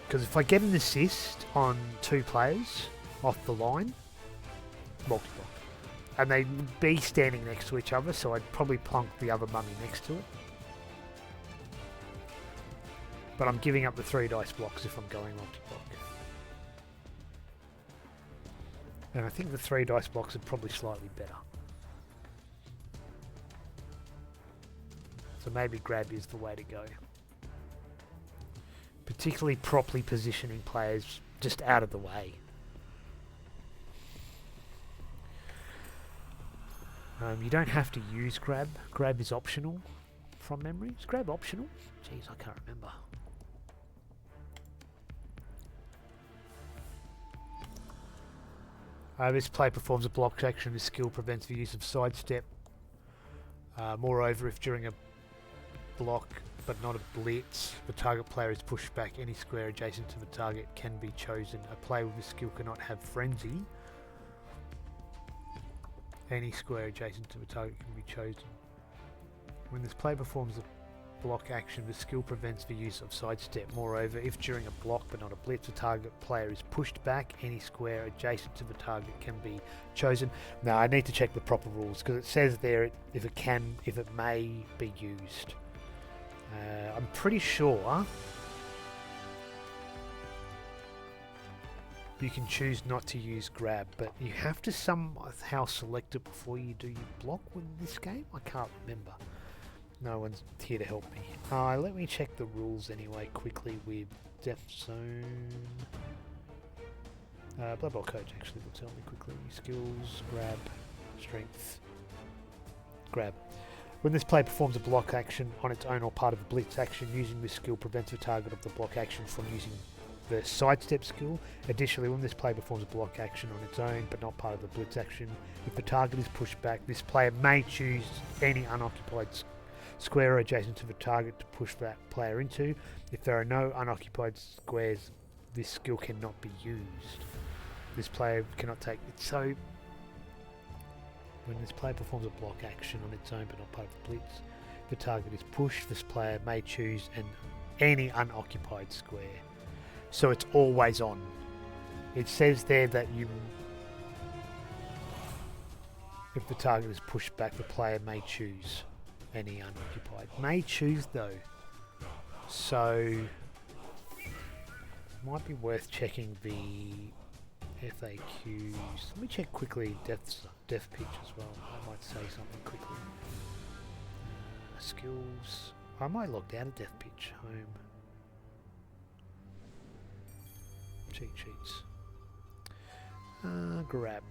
Because if I get an assist on 2 players off the line, multi-block. And they'd be standing next to each other, so I'd probably plonk the other mummy next to it. But I'm giving up the 3 dice blocks if I'm going multi-block. And I think the 3 dice blocks are probably slightly better. So maybe grab is the way to go. Particularly properly positioning players just out of the way. You don't have to use grab. Grab is optional from memory. Is grab optional? Jeez, I can't remember. This play performs a block action. This skill prevents the use of sidestep. Moreover, if during a block but not a blitz, the target player is pushed back, any square adjacent to the target can be chosen. A player with this skill cannot have frenzy. Any square adjacent to the target can be chosen. When this player performs a block action, the skill prevents the use of sidestep. Moreover, if during a block but not a blitz, the target player is pushed back, any square adjacent to the target can be chosen. Now I need to check the proper rules, because it says there if it may be used. I'm pretty sure you can choose not to use grab, but you have to somehow select it before you do your block in this game? I can't remember. No one's here to help me. Let me check the rules anyway quickly with Death Zone. Blood Bowl Coach actually will tell me quickly. Skills, grab, strength, grab. When this player performs a block action on its own or part of a blitz action, using this skill prevents the target of the block action from using the sidestep skill. Additionally, when this player performs a block action on its own but not part of the blitz action, if the target is pushed back, this player may choose any unoccupied square adjacent to the target to push that player into. If there are no unoccupied squares, this skill cannot be used. This player cannot take it. So when this player performs a block action on its own but not part of the blitz, if the target is pushed, this player may choose any unoccupied square. So it's always on. It says there that if the target is pushed back, the player may choose any unoccupied. May choose though. So it might be worth checking the FAQs. Let me check quickly Death Pitch as well. I might say something quickly. Skills. I might logged out of Death Pitch. Home. Cheat sheets. Grab.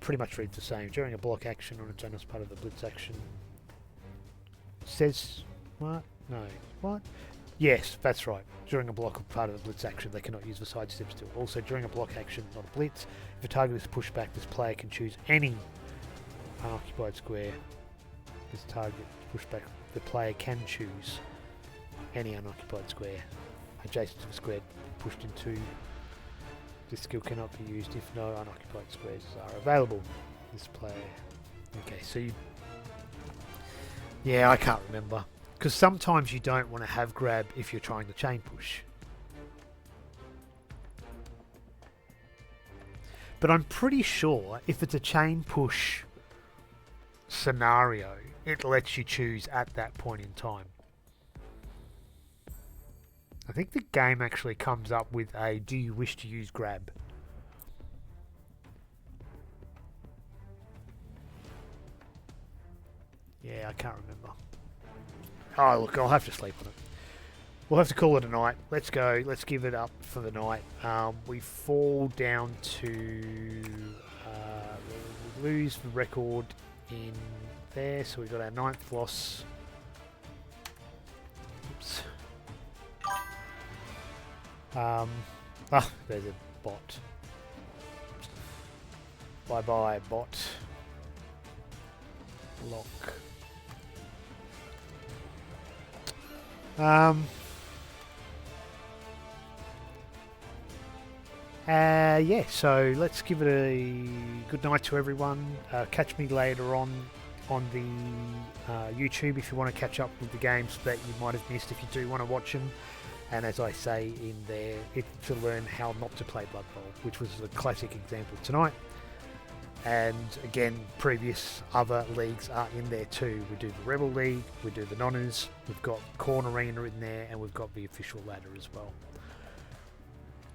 Pretty much reads the same. During a block action on its own as part of the blitz action. Says what? No. What? Yes, that's right. During a block or part of a blitz action, they cannot use the sidestep still. Also, during a block action, not a blitz, if a target is pushed back, this player can choose any unoccupied square. This target is pushed back, the player can choose any unoccupied square adjacent to the square pushed into. This skill cannot be used if no unoccupied squares are available. This player. Okay, so you. Yeah, I can't remember. Because sometimes you don't want to have grab if you're trying to chain push. But I'm pretty sure if it's a chain push scenario, it lets you choose at that point in time. I think the game actually comes up with a do you wish to use grab? Yeah, I can't remember. Oh, look, I'll have to sleep on it. We'll have to call it a night. Let's go. Let's give it up for the night. We fall down to... we lose the record in there, so we've got our 9th loss. Oops. There's a bot. Bye-bye, bot. Lock. Yeah, so let's give it a good night to everyone. Catch me later on the YouTube if you want to catch up with the games that you might have missed if you do want to watch them. And as I say in there, it's to learn how not to play Blood Bowl, which was a classic example tonight. And again, previous other leagues are in there too. We do the Rebel League, we do the Nonners, we've got Corn Arena in there, and we've got the official ladder as well.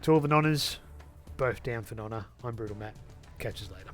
To all the Nonners, both down for Nonna. I'm Brutal Matt. Catch us later.